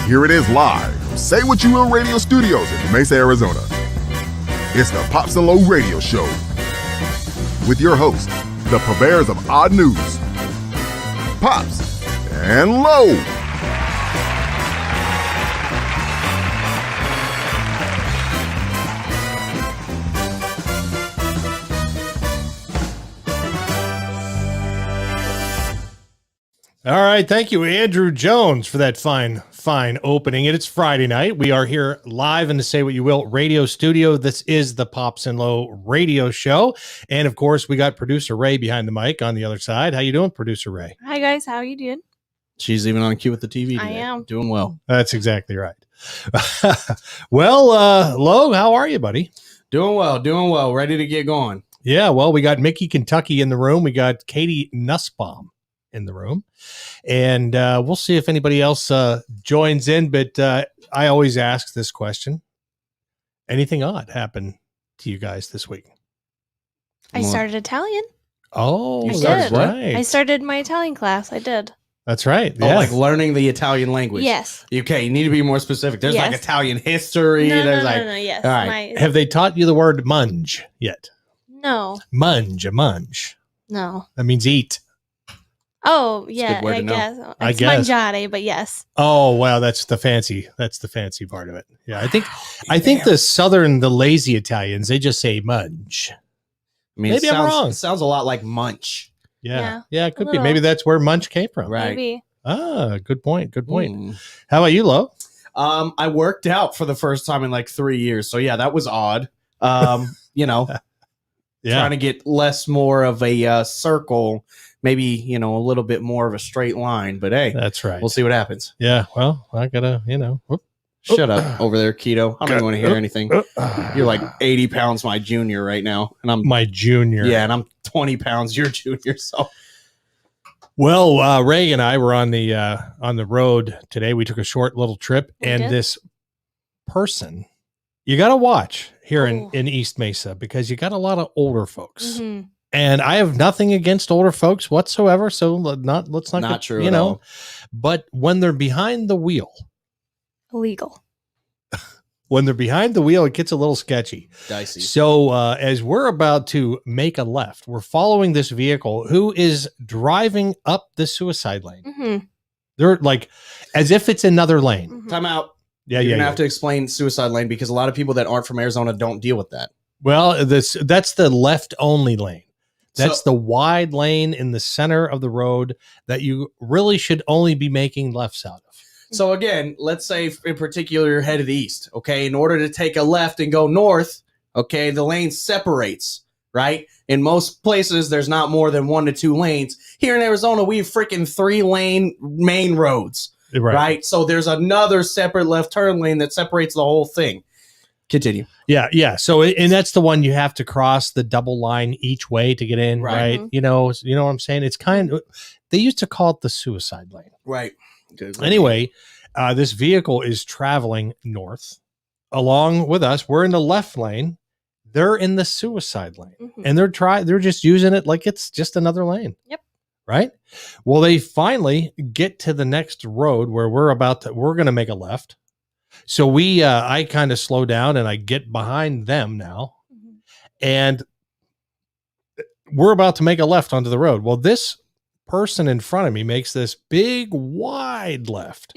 Here it is live from Say What You Will Radio Studios in Mesa, Arizona. It's the Pops and Low Radio Show with your host, the Purveyors of Odd News, Pops and Low. All right, thank you, Andrew Jones, for that fine opening. It's Friday night. We are here live in the Say What You Will radio studio. This is the Pops and Low radio show. And, of course, we got producer Ray behind the mic on the other side. How you doing, producer Ray? Hi, guys. How are you doing? She's even on cue with the TV today. I am. Doing well. That's exactly right. Well, Lo, how are you, buddy? Doing well. Ready to get going. Yeah, well, we got Mickey Kentucky in the room. We got Katie Nussbaum in the room, and we'll see if anybody else joins in, but I always ask this question: anything odd happened to you guys this week? I started Italian. Oh, I that's did. right. I started my Italian class. I did. That's right. Oh, Yeah. like learning the Italian language. Yes. Okay, you need to be more specific. There's like Yes. Italian history. No, There's no, yes. all right. Have they taught you the word munge yet? No. Munge, a munge. No. That means eat. Oh, a yeah, good word I to know. guess. I It's guess. mangiare, but yes. Oh, wow, that's the fancy part of it. Yeah, I think the lazy Italians, they just say munge. I mean, Maybe it I'm wrong. It sounds a lot like munch. Yeah, Yeah, it could a be. little. Maybe that's where munch came from. Right. Maybe. Ah, good point. Mm. How about you, Lo? I worked out for the first time in like 3 years. So yeah, that was odd. Trying to get more of a circle, maybe, a little bit more of a straight line, but hey, That's right. we'll see what happens. Yeah, well, I gotta, whoop. Shut up over there, Keto. I don't even want to hear anything. You're You're like 80 pounds my junior right now. And I'm my junior. yeah, and I'm 20 pounds your junior. So Well, Ray and I were on the road today. We took a short little trip, We and did? this person you got to watch here Oh. in East Mesa, because you got a lot of older folks. Mhm. And I have nothing against older folks whatsoever. So let's not Not get, true at all. But when they're behind the wheel, Illegal. it gets a little sketchy. dicey. So as we're about to make a left, we're following this vehicle who is driving up the suicide lane. Mm-hmm. They're like, as if it's another lane. Time out. Yeah, You're yeah. gonna yeah. have to explain suicide lane because a lot of people that aren't from Arizona don't deal with that. Well, that's the left only lane. That's So- the wide lane in the center of the road that you really should only be making lefts out of. So again, let's say in particular you're headed east. Okay, in order to take a left and go north, okay, the lane separates. Right? In most places, there's not more than 1 to 2 lanes. Here in Arizona, we have freaking 3-lane main roads. Right. So there's another separate left turn lane that separates the whole thing. Continue. Yeah. So, and that's the one you have to cross the double line each way to get in, Right. right? You know what I'm saying? It's they used to call it the suicide lane. Right. Anyway, this vehicle is traveling north along with us. We're in the left lane. They're in the suicide lane, Mhm. and they're just using it like it's just another lane. Yep. Right. Well, they finally get to the next road where we're going to make a left. So I kind of slow down and I get behind them now, Mhm. and we're about to make a left onto the road. Well, this person in front of me makes this big wide left.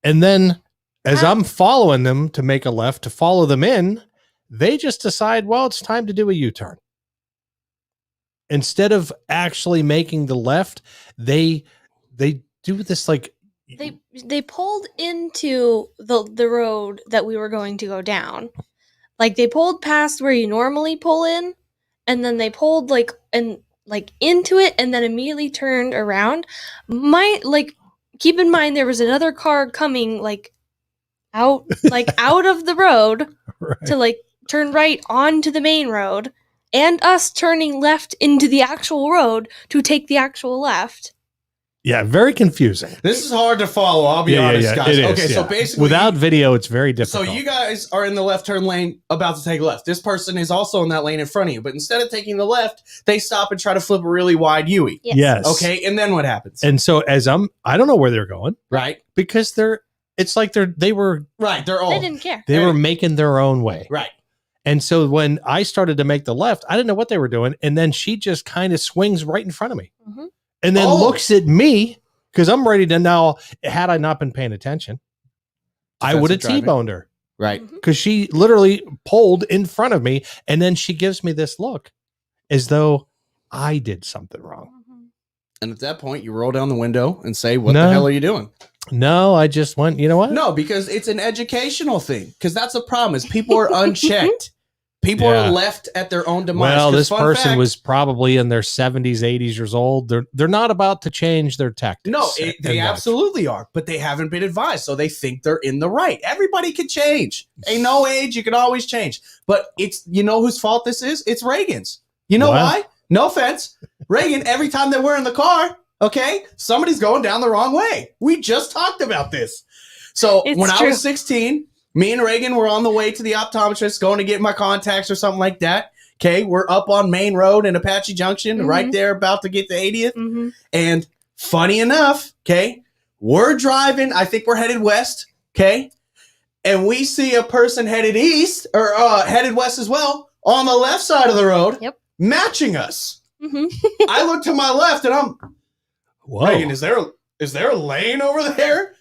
And then as I'm following them to make a left to follow them in, they just decide, well, it's time to do a U-turn. Instead of actually making the left, they do this like They pulled into the road that we were going to go down. Like they pulled past where you normally pull in, and then they pulled into it and then immediately turned around. Keep in mind there was another car coming out of the road right. to turn right onto the main road, and us turning left into the actual road to take the actual left. Yeah, very confusing. This is hard to follow. I'll be honest, guys. It is, okay, so yeah. basically, without video, it's very difficult. So you guys are in the left turn lane about to take left. This person is also in that lane in front of you, but instead of taking the left, they stop and try to flip a really wide U-turn. Yes. Okay, and then what happens? And so I don't know where they're going Right. because they're It's like they were Right. They're They old. didn't care. they were making their own way. Right. And so when I started to make the left, I didn't know what they were doing. And then she just kind of swings right in front of me Mhm. and then Oh. looks at me because I'm ready to now. Had I not been paying attention, I would have Defensive driving. T-boned her Right. Mhm. because she literally pulled in front of me. And then she gives me this look as though I did something wrong. Mhm. And at that point, you roll down the window and say, "What No. the hell are you doing?" No, I just went, you know what? No, because it's an educational thing. Because that's the problem is people are unchecked. People Yeah. are left at their own demise. Well, 'Cause this fun person fact- was probably in their 70s, 80s years old. They're not about to change their tactics. No, in they life. absolutely are, but they haven't been advised, so they think they're in the right. Everybody can change. Ain't no age, you can always change. But it's whose fault this is? It's Reagan's. You know What? why? No offense, Reagan. Every time that we're in the car, okay, somebody's going down the wrong way. We just talked about this. So It's when I true. was 16, me and Reagan were on the way to the optometrist, going to get my contacts or something like that. Okay, we're up on Main Road in Apache Junction, Mhm. right there, about to get the 80th. Mhm. And funny enough, okay, we're driving. I think we're headed west, okay, and we see a person headed east or headed west as well on the left side of the road, Yep. matching us. Mhm. I look to my left and I'm Whoa. Reagan. Is there a lane over there?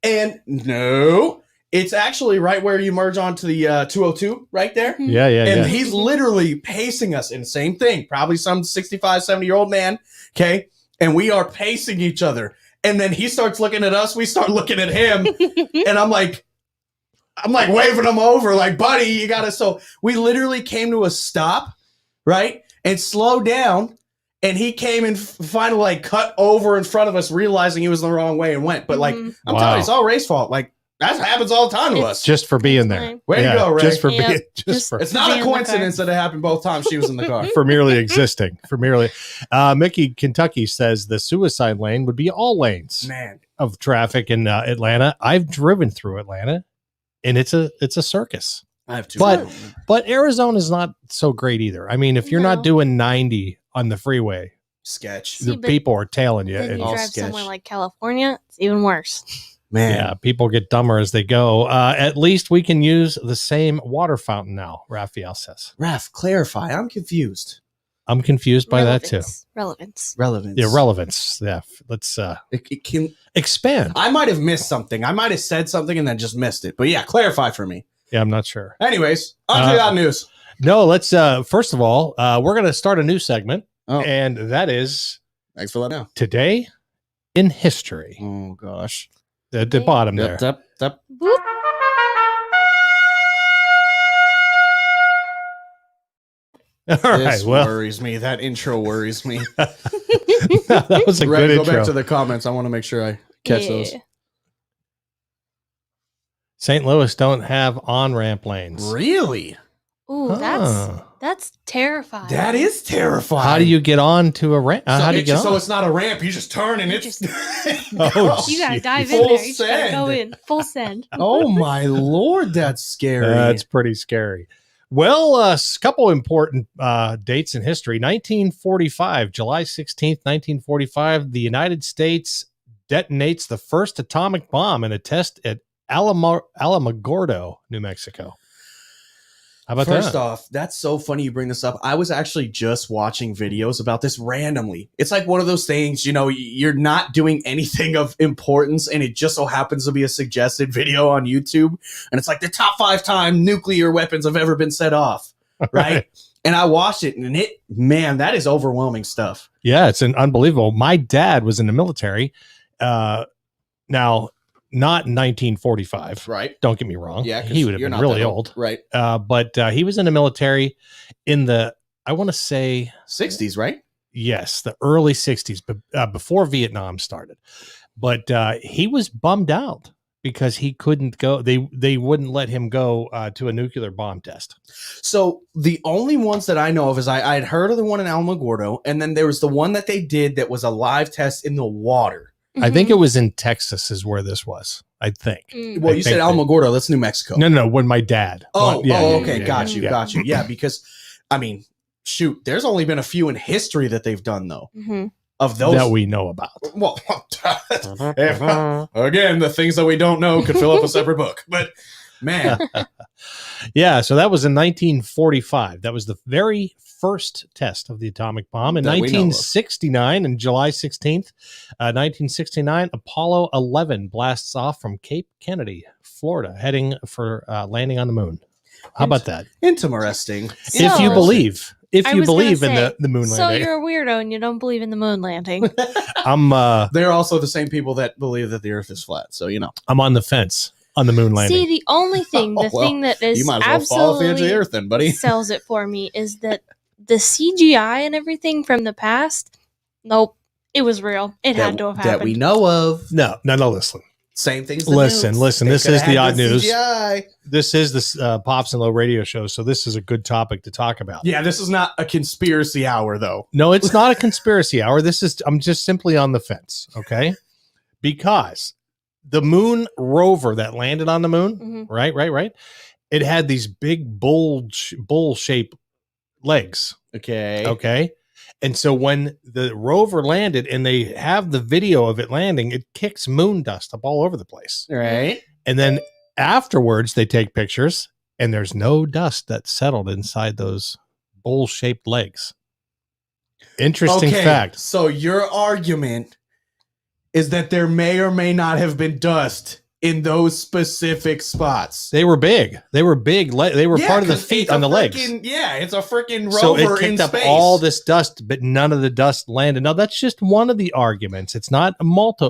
And no, it's actually right where you merge onto the 202 right there. Mhm. Yeah, yeah, And yeah. he's literally pacing us in the same thing, probably some 65, 70-year-old man. Okay. And we are pacing each other. And then he starts looking at us. We start looking at him. And I'm like waving him over, like, buddy, you got to. So we literally came to a stop, right? And slowed down. And he came and finally like cut over in front of us, realizing he was the wrong way and went. But like, Mhm. I'm Wow. telling you, it's all Ray's fault. Like, that happens all the time to us. Just for being It's there. fine. Way to go, Ray. Just for Yep. being, Just- for It's not Be a in the coincidence that it happened both times she was in the car. for merely existing. For merely, Mickey, Kentucky says the suicide lane would be all lanes Man, of traffic in Atlanta. I've driven through Atlanta, and it's a circus. I have two. But- But Arizona's not so great either. I mean, if you're No. not doing 90 on the freeway, sketch. See, the but people are tailing you. Then and you all drive sketch. somewhere like California, it's even worse. Man, yeah, people get dumber as they go. At least we can use the same water fountain now, Raphael says. Raph, clarify. I'm confused. I'm confused by that too. Relevance. Relevance. Yeah, relevance. Yeah, let's It can. expand. I might have missed something. I might have said something and then just missed it. But yeah, clarify for me. Yeah, I'm not sure. Anyways, on to the odd news. No, let's first of all, we're going to start a new segment, Oh, and that is thanks for letting me know. Today in History. Oh gosh. At the bottom there. Yep. Boop. All right. This Well, worries me. That intro worries me. that was a Ray, good go intro. back to the comments. I want to make sure I catch those. Yeah. St. Louis don't have on-ramp lanes. Really? Ooh, Ah. that's terrifying. That is terrifying. How do you get on to a ramp? How do you get on? So it's not a ramp. You just turn and You it's. Oh, You gotta Jeez. dive in Full there. You just gotta go send. in. Full send. Oh my lord, that's scary. That's pretty scary. Well, a couple important dates in history. 1945, July 16th, 1945, the United States detonates the first atomic bomb in a test at Alamogordo, New Mexico. How about First that? off, that's so funny you bring this up. I was actually just watching videos about this randomly. It's like one of those things, you're not doing anything of importance, and it just so happens to be a suggested video on YouTube. And it's like the top 5 time nuclear weapons have ever been set off. Right. And I watched it, and that is overwhelming stuff. Yeah, it's unbelievable. My dad was in the military. Now, not in 1945. Right. Don't get me wrong. Yeah. 'cause he would have you're been not really that old. Right. But he was in the military in the, I want to say, 60s, right? yes, the early 60s, but before Vietnam started. But he was bummed out because he couldn't go. They wouldn't let him go to a nuclear bomb test. So the only ones that I know of is I had heard of the one in Alamogordo, and then there was the one that they did that was a live test in the water. I think it was in Texas is where this was. I think. Mhm. Well, I you think said Alamogordo. That's New Mexico. No, when my dad. Oh, Yeah, okay. yeah, Got yeah. you. Yeah, because, I mean, shoot, there's only been a few in history that they've done, though. Mhm. of those that we know about. Well, again, the things that we don't know could fill up a separate book. But man, Yeah, so that was in 1945. That was the very first test of the atomic bomb. In That we know of. 1969, on July 16th, 1969, Apollo 11 blasts off from Cape Kennedy, Florida, heading for landing on the moon. How about that? interesting. If you So- believe, I was gonna in say, the moon So landing, you're a weirdo and you don't believe in the moon landing. I'm They're also the same people that believe that the Earth is flat. So I'm on the fence on the moon landing. See, the only thing, the Oh, well, thing that is you might as well fall off the edge of the absolutely Earth, then, buddy. sells it for me is that the CGI and everything from the past, nope, it was real. It had to have happened. That we know of. No, listen. Same things. Listen. This is the odd news. CGI. This is the Pops and Low radio show, so this is a good topic to talk about. Yeah, this is not a conspiracy hour, though. No, it's not a conspiracy hour. I'm just simply on the fence, okay? Because the moon rover that landed on the moon, Mhm. right? It had these big bowl-shaped legs, Okay. okay? And so when the rover landed and they have the video of it landing, it kicks moon dust up all over the place. All right. And then afterwards, they take pictures, and there's no dust that settled inside those bowl-shaped legs. Interesting fact. So your argument is that there may or may not have been dust in those specific spots. They were big. They were big. They were Yeah, part of the 'cause feet it's on a the legs. Yeah, it's a freaking rover So it in kicked up space. all this dust, but none of the dust landed. Now that's just one of the arguments. It's not a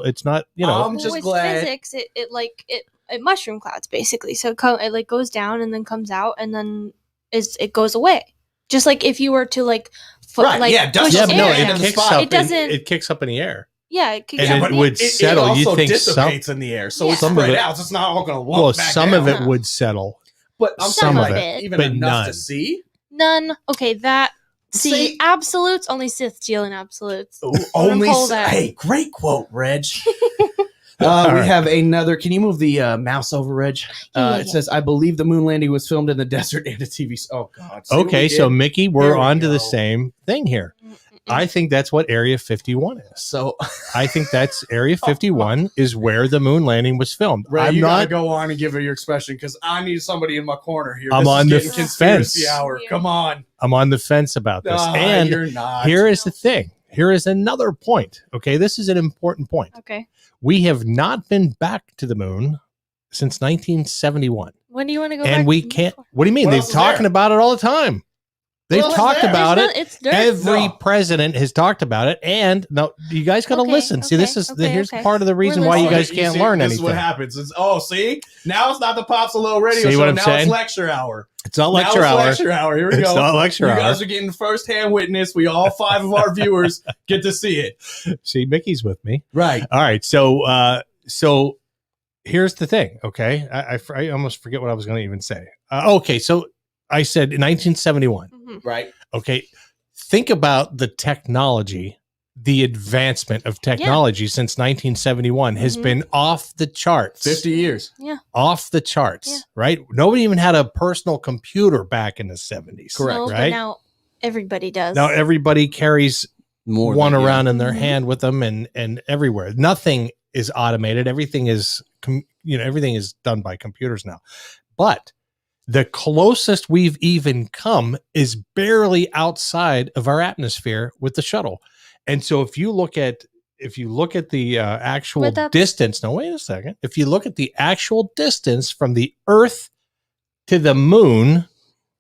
It's not, I'm Well, just with glad. physics, it mushroom clouds basically. So it like goes down and then comes out and then it goes away. Just like if you were to like Right, like yeah, dust push yeah, doesn't but no, air land it in down. the kicks spot. up. It doesn't- It kicks up in the air. Yeah, it could And go it in the would air. settle. It You also think dissipates in the air, so Yeah. it's Some of spread it- out. So it's not all going to lump Well, back some down. of it would settle. But I'm some saying, of it, even but enough none. to see. None. Okay, that see See- absolutes only Sith steal in absolutes. Ooh, gonna only pull that. hey, great quote, Reg. All We right. have another. Can you move the mouse over, Reg? Yeah. It says, "I believe the moon landing was filmed in the desert and a TV." Oh God. See what Okay, we so did? Mickey, Here we're we on to the go. same thing here. I think that's what Area 51 is. So I think that's Area 51 is where the moon landing was filmed. Ray, I'm you gotta not. go on and give her your expression because I need somebody in my corner here. I'm This on is the getting conspiracy fence. hour. Come on. I'm on the fence about this. Ah, and you're not. here is the thing. Here is another point. Okay, this is an important point. Okay. We have not been back to the moon since 1971, When do you want to go back? and we to the can't. moon What do you mean? What They're else is talking there? about it all the time. They've What else is talked there? about There's it. not- It's dirt. Every No. president has talked about it, and no, you guys got to Okay, listen. See, this is okay, here's okay. part of the reason We're why you listening. guys can't see, learn this anything. is what happens. See, now it's not the Pops a Low radio See show. what I'm Now saying? it's lecture hour. It's not Now lecture it's hour. lecture hour. Here we It's go. not lecture you hour. guys are getting first-hand witness. We all 5 of our viewers get to see it. See, Mickey's with me. Right. All right, so here's the thing. Okay, I almost forget what I was going to even say. Okay, so I said in 1971. Mhm. Right. Okay, think about the technology. The advancement of technology since 1971 has Mhm. been off the charts. 50 years. Off the charts, Yeah. right? Nobody even had a personal computer back in the 70s. Correct. No, but right? now everybody does. Now everybody carries More one than- around in their Mhm. hand with them and everywhere. Nothing is automated. Everything is everything is done by computers now. But the closest we've even come is barely outside of our atmosphere with the shuttle. And so if you look at the actual But that's- distance, no, wait a second. If you look at the actual distance from the Earth to the moon,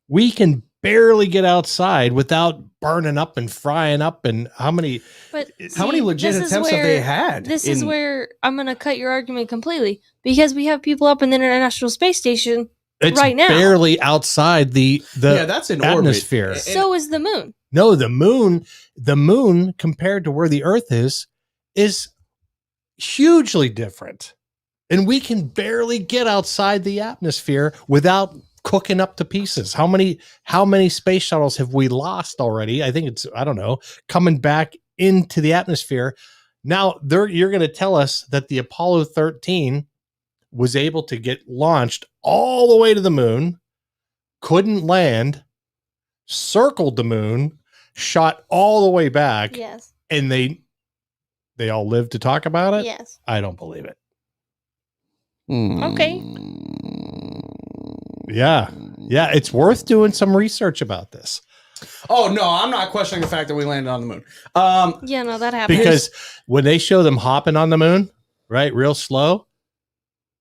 we can barely get outside without burning up and frying up. And how many? But How many see, legit this is attempts have they where- had? This is where I'm going to cut your argument completely because we have people up in the International Space Station. It's Right now. barely outside the yeah, that's in atmosphere. orbit. So is the moon. No, the moon compared to where the Earth is hugely different. And we can barely get outside the atmosphere without cooking up to pieces. How many space shuttles have we lost already? I think it's, I don't know, coming back into the atmosphere. Now you're going to tell us that the Apollo 13 was able to get launched all the way to the moon, couldn't land, circled the moon, shot all the way back, Yes. and they they all live to talk about it. Yes. I don't believe it. Okay. Yeah. Yeah. It's worth doing some research about this. Oh, no, I'm not questioning the fact that we landed on the moon. Yeah, no, that happened. Because when they show them hopping on the moon, right, real slow,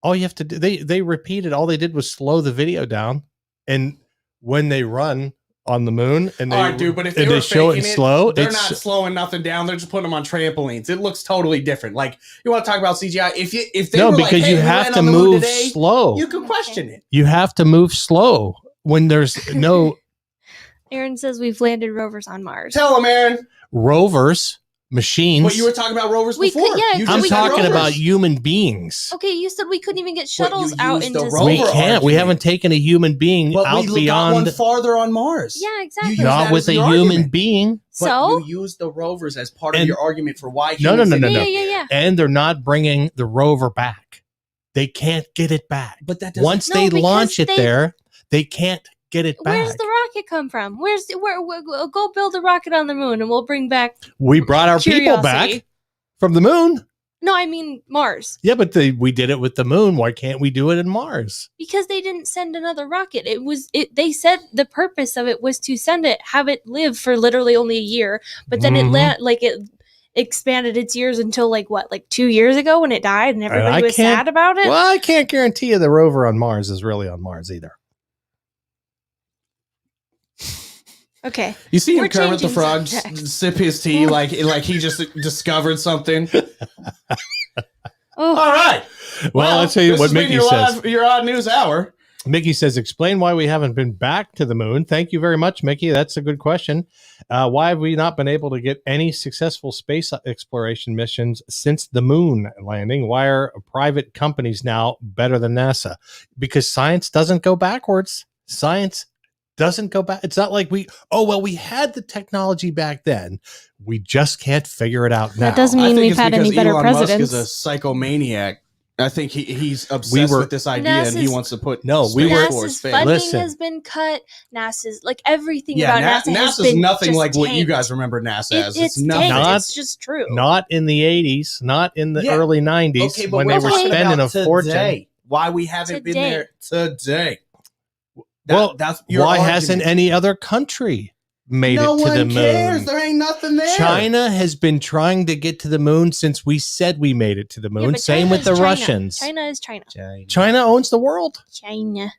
all you have to do, they repeated, all they did was slow the video down. And when they run on the moon and they, all right, dude, but if they were show it in faking slow, they're it's not slowing nothing down. They're just putting them on trampolines. It looks totally different. Like, you want to talk about CGI? If they no, were because like, hey, you we have went to on the moon move today, slow. you could question it. You have to move slow when there's no Aaron says we've landed rovers on Mars. Tell them, Aaron. rovers, machines. But you were talking about rovers We before. could- yeah, You I'm just said talking rovers. about human beings. Okay, you said we couldn't even get But shuttles you out used the into rover We space. can't. We argument. haven't taken a human being But out we got beyond. one farther on Mars. Yeah, You exactly. use Not that with as a your human argument. being. But So? you use the rovers as part of And- your argument for why No, humans no, no, didn't- no. Yeah. And they're not bringing the rover back. They can't get it back. But that doesn't. Once No, they because launch it they- there, they can't get it back. Where's the rocket come from? Where we'll go build a rocket on the moon and we'll bring back. We brought our people Curiosity. back from the moon. No, I mean Mars, Yeah, but we did it with the moon. Why can't we do it in Mars? because they didn't send another rocket. They said the purpose of it was to send it, have it live for literally only a year, but then Mhm. it expanded its years until like 2 years ago when it died and everybody was can't- sad about it. Well, I can't guarantee you the rover on Mars is really on Mars either. Okay. You see him, We're Kermit the changing Frog, subject. sip his tea like he just discovered something. Oh, All right. Well, let's tell you this what has been Mickey your says. your odd news hour. Mickey says, explain why we haven't been back to the moon. Thank you very much, Mickey. That's a good question. Why have we not been able to get any successful space exploration missions since the moon landing? Why are private companies now better than NASA? Because science doesn't go backwards. Science doesn't go back. It's not like we had the technology back then. We just can't figure it out now. That doesn't I mean think we've it's had any because better Elon presidents. Musk is a psychomaniac. I think he's obsessed were- with this idea and he NASA's- wants to put No, space we were- towards NASA's space. funding Listen. has been cut. NASA's everything Yeah, about NASA has NASA's been nothing just like what you tanked. guys remember NASA as. It's It's nothing. tanked. Not- It's just true. Not in the 80s, not in the Yeah. early 90s Okay, but when they we're were talking spending about a fortune. today. Why we haven't been Today. there today? Well, that's your why argument. hasn't any other country made no it to one the moon? cares. There ain't nothing there. China has been trying to get to the moon since we said we made it to the Yeah, moon. but Same China with is the China. Russians. China is China. China owns the world. China.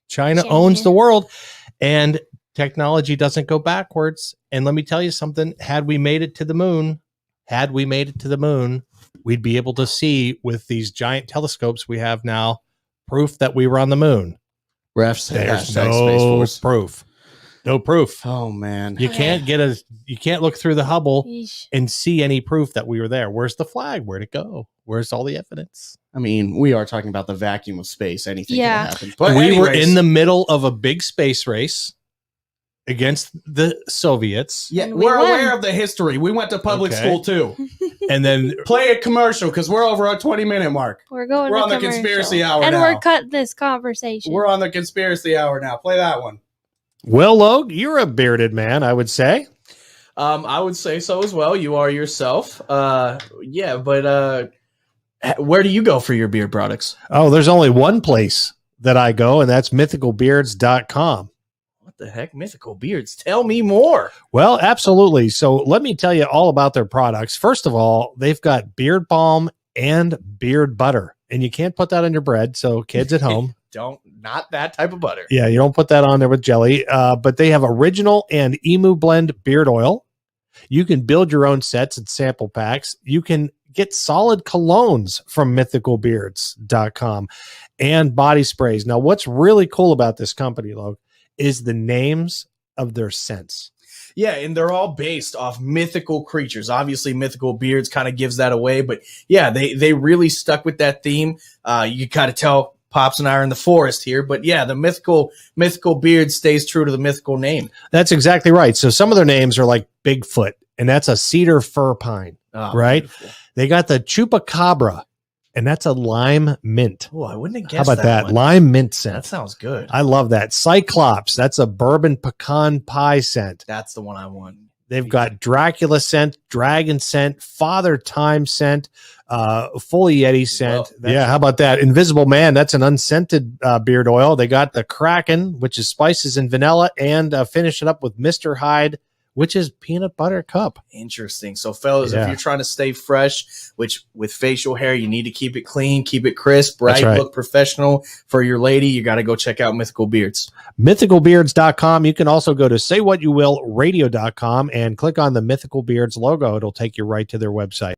China China. owns the world. And technology doesn't go backwards. And let me tell you something. Had we made it to the moon, we'd be able to see with these giant telescopes we have now proof that we were on the moon. Refs, There's hashtag Space no Force. proof. No proof. Oh man. You can't you can't look through the Hubble Yeesh. and see any proof that we were there. Where's the flag? Where'd it go? Where's all the evidence? I mean, we are talking about the vacuum of space. Anything Yeah. can happen. But We were anyways, in the middle of a big space race against the Soviets. Yeah, And we we're won. aware of the history. We went to public Okay. school too. And then Play a commercial because we're over our 20-minute mark. We're going. We're to on the commercial. conspiracy hour and now. we're cutting this conversation. We're on the conspiracy hour now. Play that one. Well, Logue, you're a bearded man, I would say. I would say so as well. You are yourself. Yeah, but where do you go for your beard products? Oh, there's only one place that I go, and that's mythicalbeards.com. What the heck? Mythical Beards. Tell me more. Well, absolutely. So let me tell you all about their products. First of all, they've got beard balm and beard butter, and you can't put that on your bread. So kids at home, Not that type of butter. yeah, you don't put that on there with jelly. But they have original and emu blend beard oil. You can build your own sets and sample packs. You can get solid colognes from mythicalbeards.com and body sprays. Now, what's really cool about this company, Logue, is the names of their scents. Yeah, and they're all based off mythical creatures. Obviously, Mythical Beards kind of gives that away, but yeah, they really stuck with that theme. You kind of tell Pops and I are in the forest here, but yeah, the mythical beard stays true to the mythical name. That's exactly right. So some of their names are like Bigfoot, and that's a cedar fir pine. Oh, Right. beautiful. They got the chupacabra, and that's a lime mint. Oh, I wouldn't have How guessed about that? one. Lime mint scent. That sounds good. I love that. Cyclops, that's a bourbon pecan pie scent. That's the one I want. They've got Dracula scent, Dragon scent, Father Time scent, Fully Yeti scent. Well, Yeah, how about that? Invisible Man, that's an unscented beard oil. They got the Kraken, which is spices and vanilla, and finish it up with Mr. Hyde, which is peanut butter cup. Interesting. So, fellas, Yeah. if you're trying to stay fresh, which with facial hair, you need to keep it clean, keep it crisp, right? That's right. Look professional. For your lady, you got to go check out Mythical Beards. mythicalbeards.com. You can also go to saywhatyouvillradio.com and click on the Mythical Beards logo. It'll take you right to their website.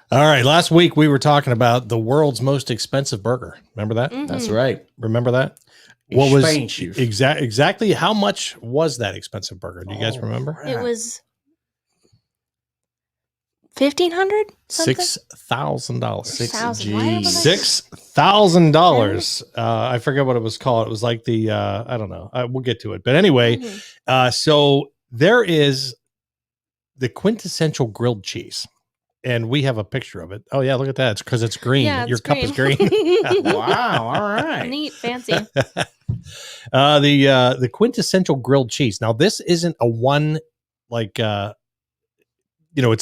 All right. Last week we were talking about the world's most expensive burger. Remember that? Mhm. That's right. Remember that? What was Expensive. exactly how much was that expensive burger? Do you guys remember? It was 1,500. $6,000. $6,000. Why am I- $6,000. I forget what it was called. It was like the I don't know. We'll get to it. But anyway, Mhm. so there is the quintessential grilled cheese. And we have a picture of it. Oh yeah, look at that. It's because it's green. Yeah, Your it's cup is green. Wow. All right. Neat, fancy. The quintessential grilled cheese. Now this isn't a one like it's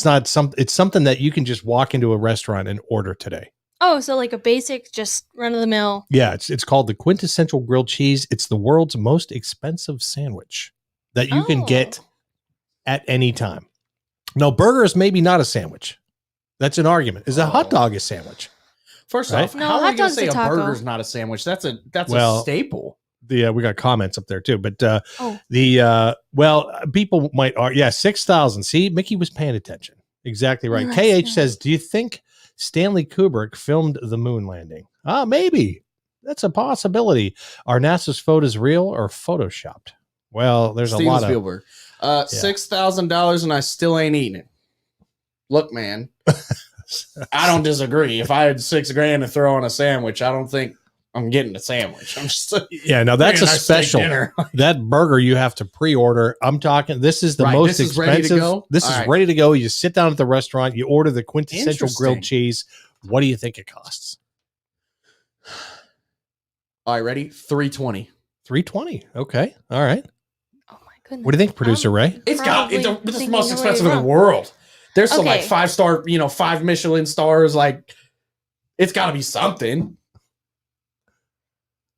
not it's something that you can just walk into a restaurant and order today. Oh, so like a basic, just run of the mill. Yeah, it's called the quintessential grilled cheese. It's the world's most expensive sandwich that you can get at any time. No, burger is maybe not a sandwich. That's an argument. Is a hot dog a sandwich? First Right? off, No, how are hot you going dog's to say a a taco. burger's not a sandwich? That's a Well, staple. We got comments up there too, but Oh. people might argue. Yeah, 6,000. See, Mickey was paying attention. Exactly right. Yes, KH yes. says, "Do you think Stanley Kubrick filmed the moon landing?" Maybe. That's a possibility. Are NASA's photos real or photoshopped? Well, there's Steven a lot Spielberg. $6,000 and I still ain't eating it. Look, man, I don't disagree. If I had $6,000 to throw on a sandwich, I don't think I'm getting a sandwich. I'm just Yeah, now that's a Man, I steak special. dinner. That burger you have to pre-order. I'm talking. This is the Right, most this is ready to expensive. go? This All is right. ready to go. You sit down at the restaurant. You order the quintessential grilled Interesting. cheese. What do you think it costs? All right, ready? $320. $320. Okay. All right. Oh my goodness. What do you think, producer Ray? It's Probably it's the thinking most the way expensive in the wrong. world. There's some like Okay. 5-star, 5 Michelin stars. Like, it's got to be something.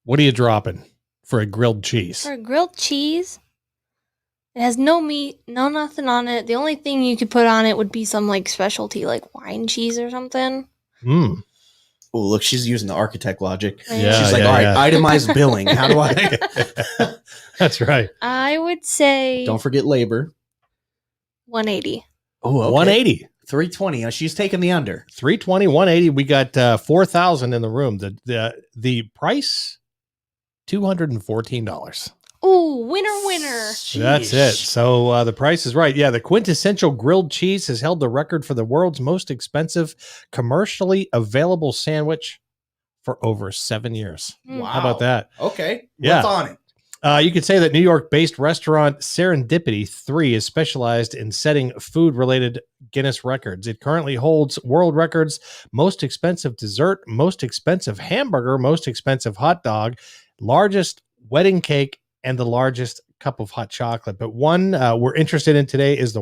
What are you dropping for a grilled cheese? For a grilled cheese, it has no meat, no nothing on it. The only thing you could put on it would be some like specialty, like wine cheese or something. Mm. Oh, look, she's using the architect logic. Yeah, She's like, yeah, all right, yeah. itemized billing. How do I? That's right. I would say Don't forget labor. 180. Oh, okay. 180. 320. She's taking the under. 320, 180. We got 4,000 in the room. The price, $214. Ooh, winner. That's it. So the price is right. Yeah, the quintessential grilled cheese has held the record for the world's most expensive commercially available sandwich for over 7 years. Mm. Wow. How about that? Okay. Yeah. What's on it? You could say that New York-based restaurant Serendipity 3 is specialized in setting food-related Guinness records. It currently holds world records: most expensive dessert, most expensive hamburger, most expensive hot dog, largest wedding cake, and the largest cup of hot chocolate. But one we're interested in today is the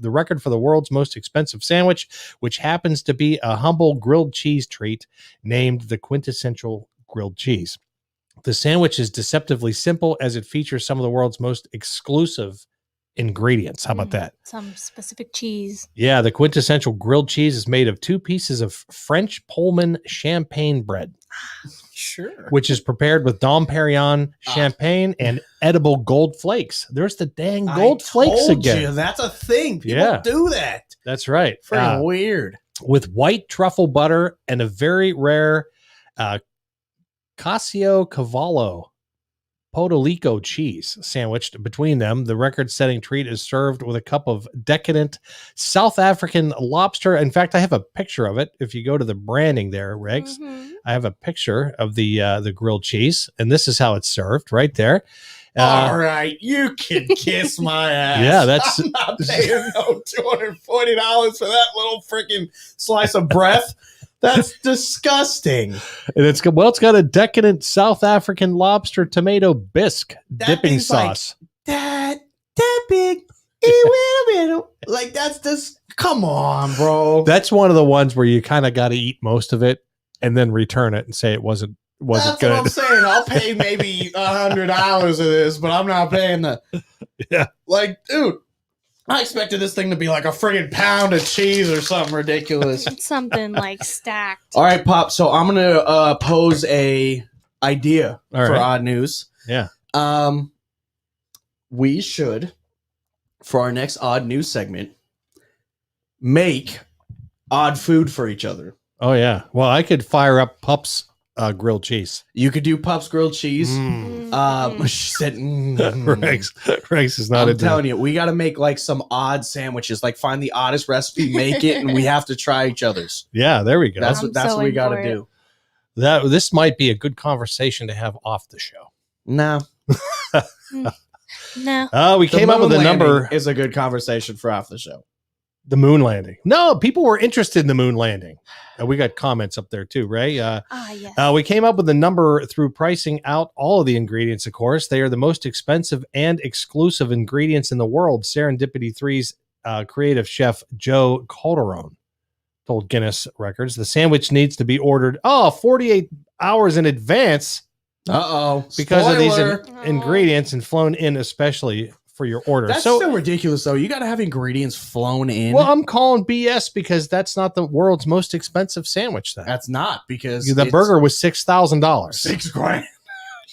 record for the world's most expensive sandwich, which happens to be a humble grilled cheese treat named the quintessential grilled cheese. The sandwich is deceptively simple as it features some of the world's most exclusive ingredients. How about that? Some specific cheese. Yeah, the quintessential grilled cheese is made of 2 pieces of French Pullman champagne bread, Sure. which is prepared with Dom Perignon champagne and edible gold flakes. There's the dang gold flakes again. That's a thing. People Yeah. do that. That's right. Freaking weird. With white truffle butter and a very rare Cavallo Podolico cheese sandwiched between them. The record-setting treat is served with a cup of decadent South African lobster. In fact, I have a picture of it. If you go to the branding there, Regs, Mhm. I have a picture of the grilled cheese, and this is how it's served right there. All right, you can kiss my ass. Yeah, that's I'm not paying no $240 for that little freaking slice of breath. That's disgusting. and it's got a decadent South African lobster tomato bisque That dipping thing's like- sauce. That big. Like that's just come on, bro. That's one of the ones where you kind of got to eat most of it and then return it and say it wasn't That's good. what I'm saying. I'll pay maybe $100 of this, but I'm not paying the. Yeah. Like, dude, I expected this thing to be like a friggin' pound of cheese or something ridiculous. It's something like stacked. All right, Pop. So I'm gonna pose a idea All for right. Odd News. Yeah. We should, for our next Odd News segment, make odd food for each other. Oh yeah. Well, I could fire up Pup's grilled cheese. You could do Pup's grilled cheese. Mm. She said, mm. Rex is not I'm into telling you, we got to make like some odd sandwiches. Like find the oddest recipe, make it, and we have to try each other's. Yeah, there we go. That's I'm what so we in got for to it. do. This might be a good conversation to have off the show. No, No. We came up with a number. Is a good conversation for off the show. The moon landing. No, people were interested in the moon landing. We got comments up there too, Ray. Yes. We came up with a number through pricing out all of the ingredients, of course. They are the most expensive and exclusive ingredients in the world. Serendipity 3's creative chef Joe Calderon told Guinness Records. The sandwich needs to be ordered 48 hours in advance Uh-oh. because of these Spoiler. ingredients and flown in especially for your order. That's so so ridiculous, though. You got to have ingredients flown in. well, I'm calling BS because that's not the world's most expensive sandwich. Then That's not because the it's burger was $6,000. $6,000.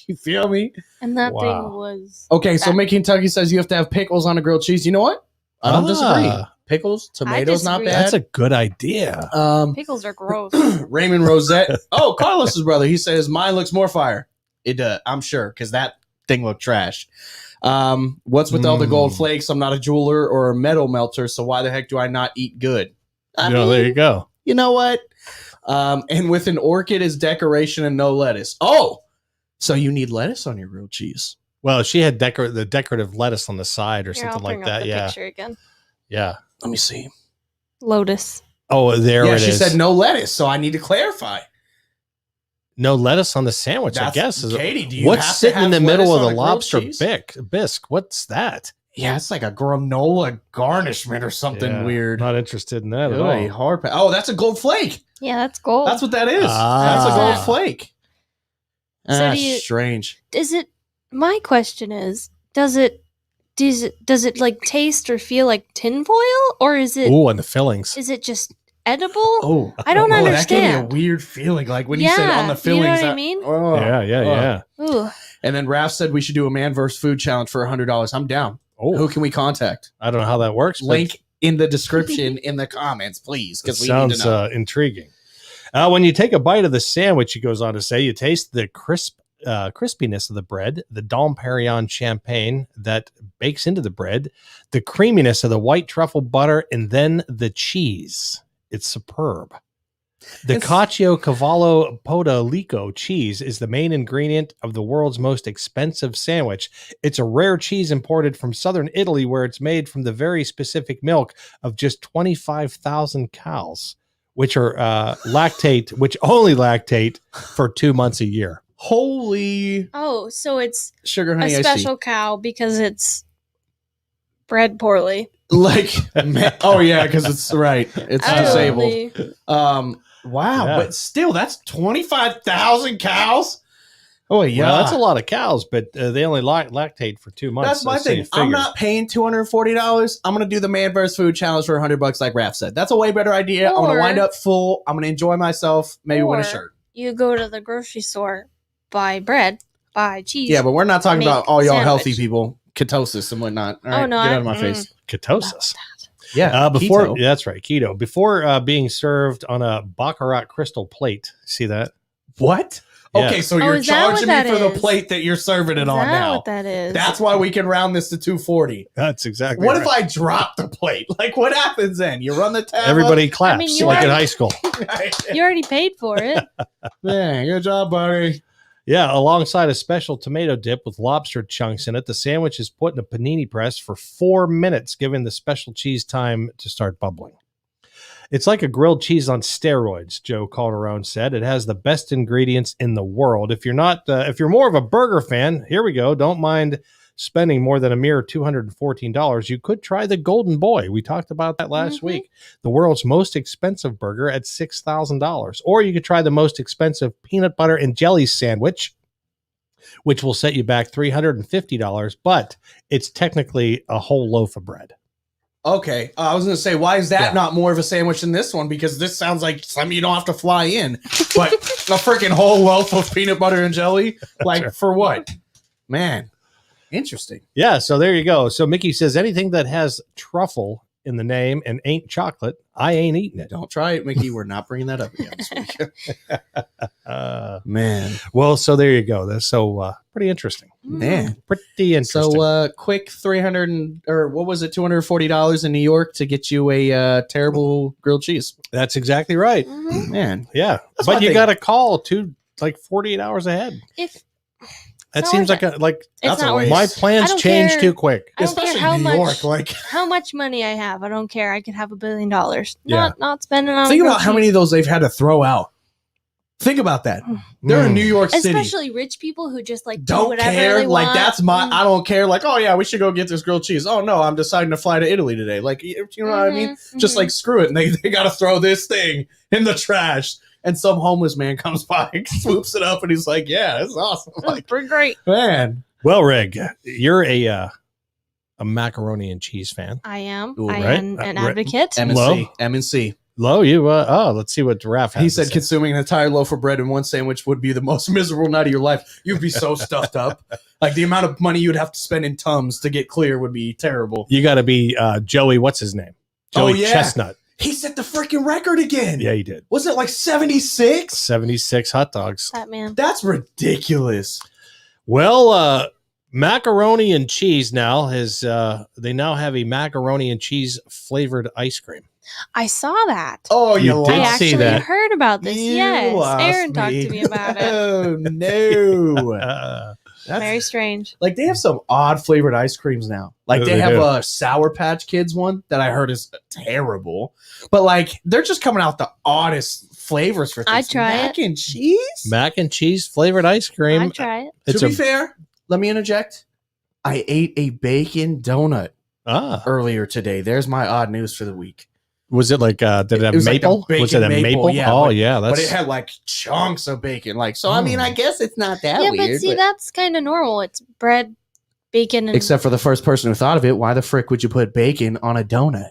You feel me? And that Wow. thing was. Okay, so Mick Kentucky says you have to have pickles on a grilled cheese. You know what? I don't disagree. Pickles, tomatoes, not disagree. bad. That's a good idea. Pickles are gross. Raymond Rosette. Oh, Carlos's brother. He says mine looks more fire. It does. I'm sure because that thing looked trash. What's with all the gold flakes? I'm not a jeweler or a metal melter, so why the heck do I not eat good? I mean, there you go. you know what? And with an orchid as decoration and no lettuce. Oh, so you need lettuce on your grilled cheese? Well, she had the decorative lettuce on the side or Here, I'll something like bring that. up the Yeah, picture again. yeah. Let me see. Lotus. Oh, there Yeah, it she is. said no lettuce, so I need to clarify. No lettuce on the sandwich. I guess. Katie, do you What's have to sitting in have the middle lettuce of on the a grilled lobster cheese? bisque? What's that? Yeah, it's like a granola garnishment or something Yeah, weird. Not interested in that at Really all. hard. Oh, that's a gold flake. Yeah, that's gold. That's what that is. Ah. That's a gold flake. So do you- Strange. Is it? My question is, does it like taste or feel like tinfoil, or is it? Oh, and the fillings. Is it just edible? Oh, I don't That gave me a understand. weird feeling. Like when you said on the Yeah, fillings. you know what I mean? Oh, Yeah. Ooh, And then Ralph said we should do a man versus food challenge for $100. I'm down. Oh, Who can we contact? I don't know how that works. but Link in the description in the comments, please, it because we need to sounds know. intriguing. When you take a bite of the sandwich, he goes on to say, you taste the crispiness of the bread, the Dom Perignon champagne that bakes into the bread, the creaminess of the white truffle butter, and then the cheese. It's superb. The It's- Cacio Cavallo Podalico cheese is the main ingredient of the world's most expensive sandwich. It's a rare cheese imported from southern Italy where it's made from the very specific milk of just 25,000 cows, which are which only lactate for 2 months a year. Holy oh, so it's sugar a honey iced tea. special cow because it's bred poorly. Like, oh yeah, because it's right. It's disabled. Absolutely. Wow, Yeah. but still, that's 25,000 cows. Oh yeah, Well, that's a lot of cows, but they only lactate for 2 months. That's my so you thing. I'm figure. not paying $240. I'm gonna do the man versus food challenge for $100, like Raph said. That's a way better idea. I'm gonna Or- wind up full. I'm gonna enjoy myself. Maybe win a Or- shirt. You go to the grocery store, buy bread, buy cheese. Yeah, but we're not talking Make about all y'all sandwich. healthy people, ketosis and whatnot. All right, Oh, no, get I- out of my face. Ketosis. Yeah, Before keto. yeah, that's right, keto. Before being served on a baccarat crystal plate. See that? What? Yeah. Okay, so Oh, you're is that what charging me that for the is? plate that you're serving it Is on that now. what that is? That's why we can round this to 240. That's exactly. What right. if I drop the plate? Like, what happens then? You run the tab. Everybody claps you like in already- high school? You already paid for it. Yeah, good job, buddy. Yeah, alongside a special tomato dip with lobster chunks in it, the sandwich is put in a panini press for 4 minutes, giving the special cheese time to start bubbling. It's like a grilled cheese on steroids, Joe Calderone said. It has the best ingredients in the world. If you're more of a burger fan, here we go. Don't mind spending more than a mere $214. You could try the Golden Boy. We talked about that last week. The world's most expensive burger at $6,000. Or you could try the most expensive peanut butter and jelly sandwich, which will set you back $350, but it's technically a whole loaf of bread. Okay, I was going to say, why is that Yeah. not more of a sandwich than this one? Because this sounds like something you don't have to fly in. But a freaking whole loaf of peanut butter and jelly? Like, right. for what? Man, interesting. Yeah, so there you go. So Mickey says anything that has truffle in the name and ain't chocolate, I ain't eating it. Don't try it, Mickey. We're not bringing that up again this week. Man. Well, so there you go. That's so pretty interesting. Man. Pretty interesting. So quick $240 in New York to get you a terrible grilled cheese. that's exactly right. Mhm. Man. Yeah, That's but my you thing. got to call like 48 hours ahead. If That not seems worth like it's That's a not worth waste. my it. plans I don't change care. too quick. I don't care Especially how in New much York. Like, how much money I have. I don't care. I could have $1 billion. Yeah. Not spending on. think grilled about how cheese. many of those they've had to throw out. Think about that. They're in New York City. Especially rich people who just like do Don't whatever care. they Like, want. that's I don't care. Like, oh yeah, we should go get this grilled cheese. Oh no, I'm deciding to fly to Italy today. Like, you know what I mean? Just like, screw it. And they got to throw this thing in the trash. And some homeless man comes by and swoops it up and he's like, yeah, this is awesome. Like, pretty great. man. Well, Rig, you're a macaroni and cheese fan. I am. Ooh, I right? am an Right. advocate. M&C. M&C. Lo, you let's see what Raph has He to said say. consuming an entire loaf of bread in one sandwich would be the most miserable night of your life. You'd be so stuffed up. Like, the amount of money you'd have to spend in Tums to get clear would be terrible. You got to be Joey. What's his name? Joey Oh, yeah. Chestnut. He set the freaking record again. Yeah, he did. Wasn't it like 76? 76 hot dogs. That man. That's ridiculous. Well, macaroni and cheese now has they now have a macaroni and cheese flavored ice cream. I saw that. Oh, You you did I lost see actually that. heard about this. You Yes, lost Aaron talked to me about it. Oh, no. That's, Very strange. like, they have some odd flavored ice creams now. Like, Yeah, they they have do. a Sour Patch Kids one that I heard is terrible. But, like, they're just coming out with the oddest flavors for things. I'd try Mac and cheese? Mac and cheese flavored ice cream. I'd try it. It's To be fair, let me interject. I ate a bacon donut earlier today. There's my odd news for the week. Was it like did it have It was like the maple? Was it a bacon maple? maple, yeah, Oh but- yeah, that's But it had like chunks of bacon. Like, so I mean, Mm. I guess it's not that Yeah, weird. but see, that's kind of normal. It's bread, bacon, and Except for the first person who thought of it, why the frick would you put bacon on a donut?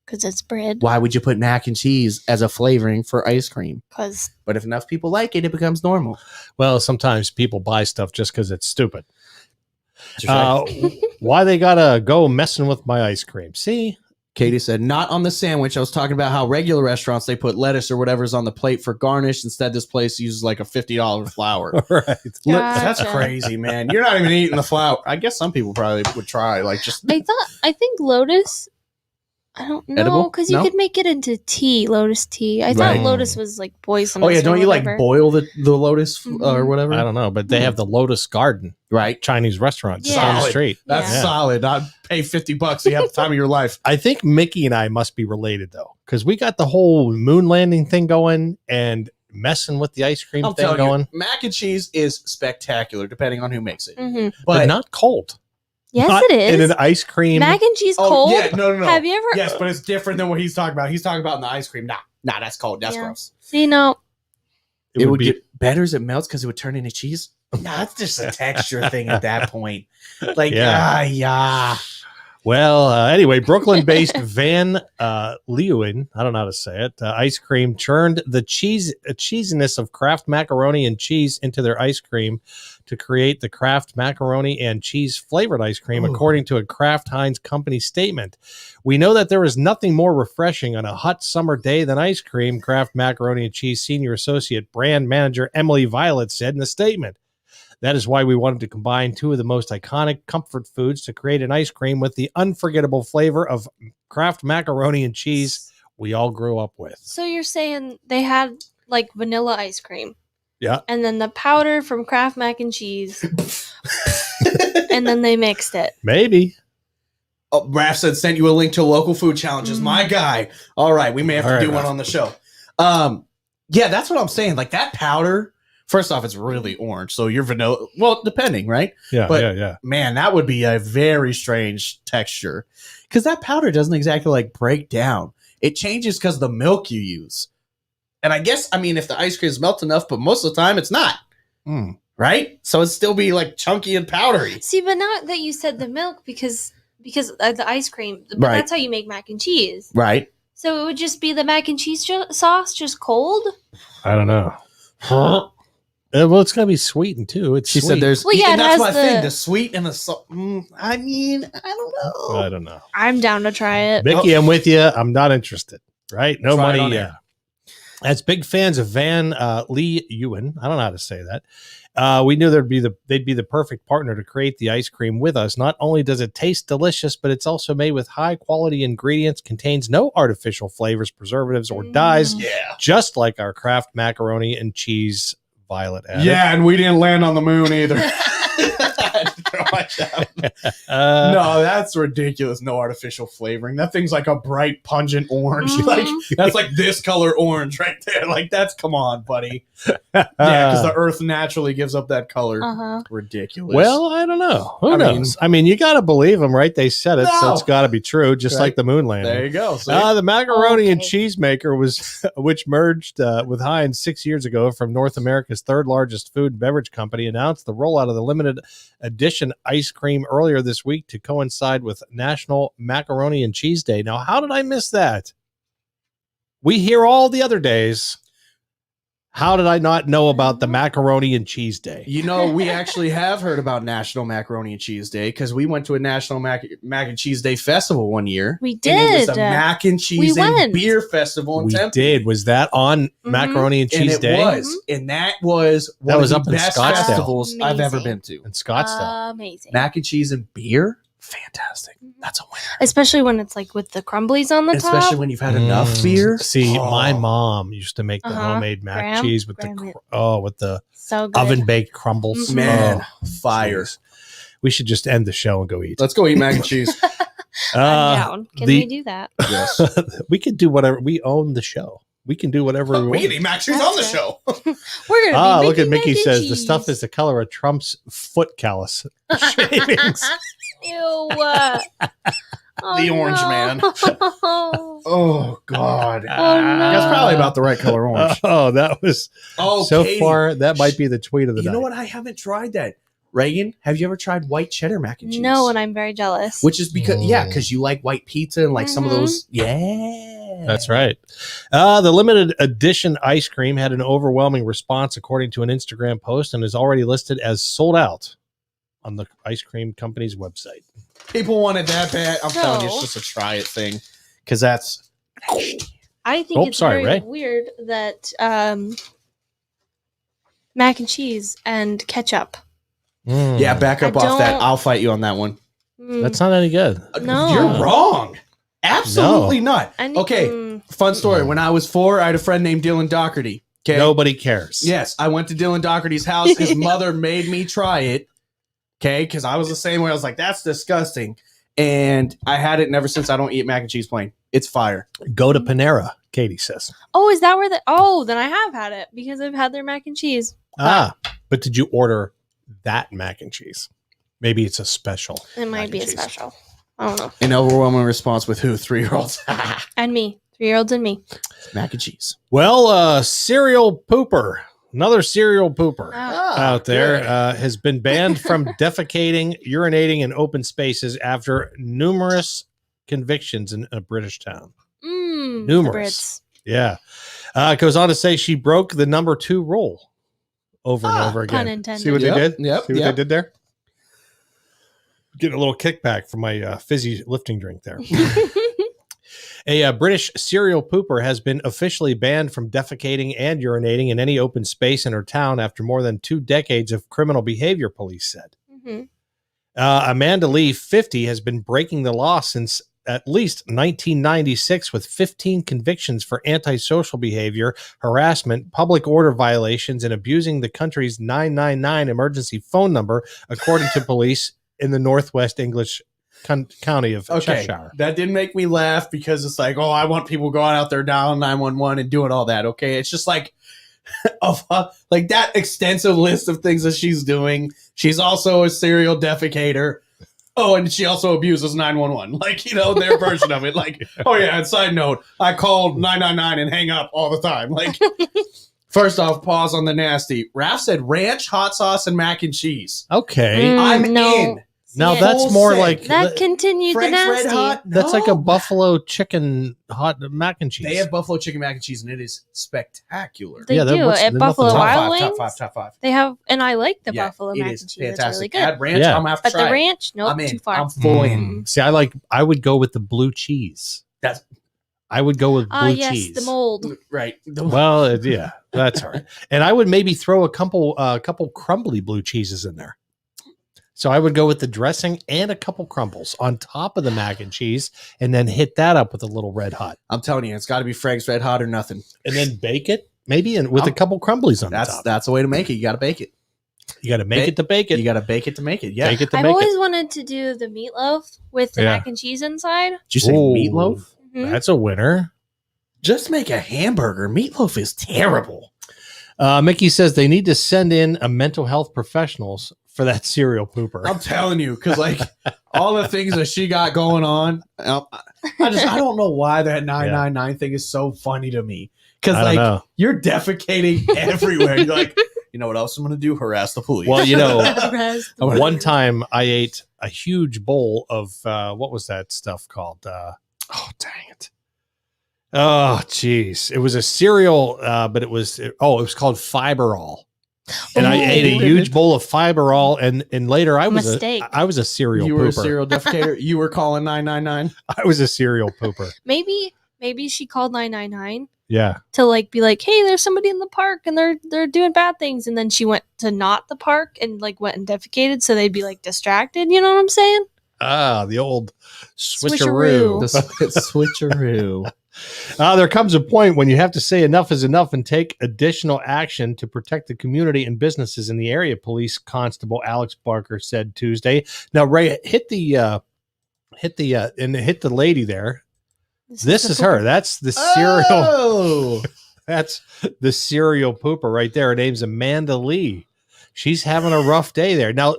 because it's bread. Why would you put mac and cheese as a flavoring for ice cream? Because But if enough people like it, it becomes normal. well, sometimes people buy stuff just because it's stupid. Just right. Why they gotta go messing with my ice cream? See, Katie said, not on the sandwich. I was talking about how regular restaurants, they put lettuce or whatever's on the plate for garnish. Instead, this place uses like a $50 flour. right? That's Gotcha. crazy, man. You're not even eating the flour. I guess some people probably would try. Like, just I think Lotus. I don't know Edible? because you No? could make it into tea, Lotus tea. I thought Right. Lotus was like poisonous. oh yeah, or don't you like whatever. boil the lotus or Mhm. whatever? I don't know, but they have the Lotus Garden Right. Chinese restaurant just Yeah. down the Solid. street. That's Yeah. solid. I'd pay $50. You have the time of your life. I think Mickey and I must be related though, because we got the whole moon landing thing going and messing with the ice cream I'm thing telling going, you, mac and cheese is spectacular, depending on who makes it. Mhm. but not cold. Yes, Not it is. in an ice cream. Mac and cheese Oh cold. yeah, no. Have you ever? Yes, but it's different than what he's talking about. He's talking about in the ice cream. Nah, that's cold. That's Yeah. gross. See, no. It would get better as it melts because it would turn into cheese. Nah, it's just a texture thing at that point. Like, Yeah. yeah. Well, anyway, Brooklyn-based Van Leeuwen, I don't know how to say it, ice cream churned the cheesiness of Kraft macaroni and cheese into their ice cream to create the Kraft macaroni and cheese flavored ice cream, Ooh. according to a Kraft Heinz company statement. We know that there is nothing more refreshing on a hot summer day than ice cream, Kraft macaroni and cheese senior associate brand manager Emily Violet said in the statement. That is why we wanted to combine two of the most iconic comfort foods to create an ice cream with the unforgettable flavor of Kraft macaroni and cheese we all grew up with. So you're saying they had like vanilla ice cream, Yeah. and then the powder from Kraft mac and cheese, and then they mixed it. Maybe. Oh, Raph said sent you a link to local food challenges. My guy. All right, we may have All to right, do one Raph. on the show. Yeah, that's what I'm saying. Like that powder. First off, it's really orange, so your vanilla. Well, depending, right? Yeah, But- yeah. Man, that would be a very strange texture because that powder doesn't exactly like break down. It changes because of the milk you use. And I guess, I mean, if the ice cream is melt enough, but most of the time it's not, Mm. right? So it'd still be like chunky and powdery. See, but not that you said the milk because the ice cream. But Right. that's how you make mac and cheese. Right. So it would just be the mac and cheese sauce, just cold. I don't know. Huh? Well, it's gonna be sweetened too. It's She sweet. said there's, Well, yeah, and it that's has my thing, the- the sweet and the salt. I mean, I don't know. I don't know. I'm down to try it. Mickey, I'm with you. I'm not interested. Right? No Try it on money. air. As big fans of Van Lee Ewan, I don't know how to say that. We knew they'd be the perfect partner to create the ice cream with us. Not only does it taste delicious, but it's also made with high quality ingredients, contains no artificial flavors, preservatives, or dyes, Yeah. just like our Kraft macaroni and cheese violet added. and we didn't land on the moon either. No, that's ridiculous. No artificial flavoring. That thing's like a bright, pungent orange. Mhm. Like that's like this color orange right there. Like that's come on, buddy. Yeah, because the earth naturally gives up that color. Uh-huh. Ridiculous. Well, I don't know. Who I mean- knows? I mean, you got to believe them, right? They said it, so No. it's got to be true, just Right. like the moon landing. there you go. See? The macaroni and Okay. cheese maker was, which merged with Heinz 6 years ago from North America's third largest food and beverage company, announced the rollout of the limited edition ice cream earlier this week to coincide with National Macaroni and Cheese Day. Now, how did I miss that? We hear all the other days. How did I not know about the macaroni and cheese day? You know, we actually have heard about National Macaroni and Cheese Day because we went to a National Mac and Cheese Day festival one year. We And it was did. a mac and cheese and went. beer festival in We Tempe. did. Was that on Mhm. macaroni and And cheese it day was. And that was one was of up the in best Scottsdale. festivals I've ever Amazing. been to. in Scottsdale? Amazing. Mac and cheese and beer? Fantastic. That's a winner. Especially when it's like with the crumblies on the Especially top. when you've had enough beer. See, Oh. my mom used to make the Uh-huh. homemade mac and Graham? cheese with Graham with the So good. oven baked crumbles. Mhm. Man, Oh, fire. jeez. We should just end the show and go eat. Let's go eat mac and cheese. I'm Uh, down. Can the- we do that? Yes. we could do whatever. We own the show. We can do whatever we We want. can eat mac and cheese on the That's show. We're gonna Ah, be look at making Mickey mac and says the cheese. stuff is the color of Trump's foot callus shavings. Ew. The orange man. Oh, Oh, God. no. That's probably about the right color orange. Oh, that was Oh, so Katie, far. That might be the tweet of the You night. know what? I haven't tried that. Reagan, have you ever tried white cheddar mac and cheese? No, and I'm very jealous. Which is because, Mm. because you like white pizza and like some of Mhm. those. Yeah. That's right. The limited edition ice cream had an overwhelming response, according to an Instagram post, and is already listed as sold out on the ice cream company's website. People wanted that bad. I'm telling you, it's No. just a try it thing. Because that's. I think Oh, it's sorry, very Ray. weird that mac and cheese and ketchup. Yeah, back up I off that. don't- I'll fight you on that one. Mm, That's not any good. No. You're wrong. Absolutely not. I need- Okay, fun story. When I was 4, I had a friend named Dylan Doherty. Okay. Nobody cares. Yes, I went to Dylan Doherty's house. His mother made me try it. Okay, because I was the same way. I was like, "That's disgusting," and I had it. And ever since, I don't eat mac and cheese plain. It's fire. Go to Panera, Katie says. Oh, is that where the? Oh, then I have had it because I've had their mac and cheese. But did you order that mac and cheese? Maybe it's a special. It mac might and be a cheese. special. I don't know. An overwhelming response with who? 3-year-olds. And me, 3-year-olds and me. Mac and cheese. Well, serial pooper, another serial pooper Oh. out there good. has been banned from defecating, urinating in open spaces after numerous convictions in a British town. The Numerous. Brits. Yeah. It goes on to say she broke the number 2 rule over and over again. Pun intended. See what Yep, they did? yep, See what yep. they did there? Getting a little kickback from my fizzy lifting drink there. A British serial pooper has been officially banned from defecating and urinating in any open space in her town after more than 2 decades of criminal behavior, police said. Mhm. Amanda Lee, 50, has been breaking the law since at least 1996 with 15 convictions for antisocial behavior, harassment, public order violations, and abusing the country's 999 emergency phone number, according to police in the Northwest English County of Cheshire. That didn't make me laugh because it's like, oh, I want people going out there dialing 911 and doing all that. Okay, it's just like like that extensive list of things that she's doing. She's also a serial defecator. Oh, and she also abuses 911. Like, you know, their version of it. Like, oh yeah, and side note, I called 999 and hang up all the time. Like, first off, pause on the nasty. Raph said ranch, hot sauce, and mac and cheese. Okay. I'm no. in. Now Yeah. that's more Full like send. That continued the Frank's Red nasty. Hot? that's like a No. buffalo chicken hot mac and cheese. They have buffalo chicken mac and cheese, and it is spectacular. They Yeah, do what's- at they're Buffalo nothing- Wild top Wings. five, top five. They have, and I like the Yeah, buffalo it mac is and cheese. It's fantastic. really good. Add ranch, Yeah. I'm gonna have to But try the it. ranch, nope, I'm in. too far. I'm full in. See, I would go with the blue cheese. I would go with blue Yes, cheese. the mold. Right. Well, yeah, that's all right. And I would maybe throw a couple crumbly blue cheeses in there. So I would go with the dressing and a couple crumbles on top of the mac and cheese, and then hit that up with a little red hot, I'm telling you, it's got to be Frank's Red Hot or nothing. and then bake it maybe, and with a couple crumblies on the top. That's the way to make it. You got to bake it. You got to make it to bake it. You got to bake it to make it. Yeah. Bake it to I've make always it. wanted to do the meatloaf with the Yeah. mac and cheese inside. Did you say Ooh. meatloaf? Mhm. That's a winner. Just make a hamburger. Meatloaf is terrible. Mickey says they need to send in a mental health professionals for that serial pooper. I'm telling you, because like all the things that she got going on, I don't know why that 999 thing is so funny to me. Because I don't like know. you're defecating everywhere. You're like, you know what else I'm going to do? Harass the police. Well, you know, Raspberry. one time I ate a huge bowl of what was that stuff called? Oh, dang it. Oh, geez. It was a cereal, but it was called Fiberall. And I Ooh. ate a huge bowl of Fiberall, and later I was Mistake. I was a cereal you were a pooper. serial defecator. You were calling 999. I was a cereal pooper. Maybe she called 999 Yeah. to like be like, hey, there's somebody in the park and they're doing bad things, and then she went to not the park and like went and defecated, so they'd be like distracted. You know what I'm saying? Ah, the old Switcheroo. switcheroo. The switcheroo. There comes a point when you have to say enough is enough and take additional action to protect the community and businesses in the area, Police Constable Alex Barker said Tuesday. Now, Ray, hit the lady there. This is her. That's the serial. Oh, That's the serial pooper right there. Her name's Amanda Lee. She's having a rough day there. Now,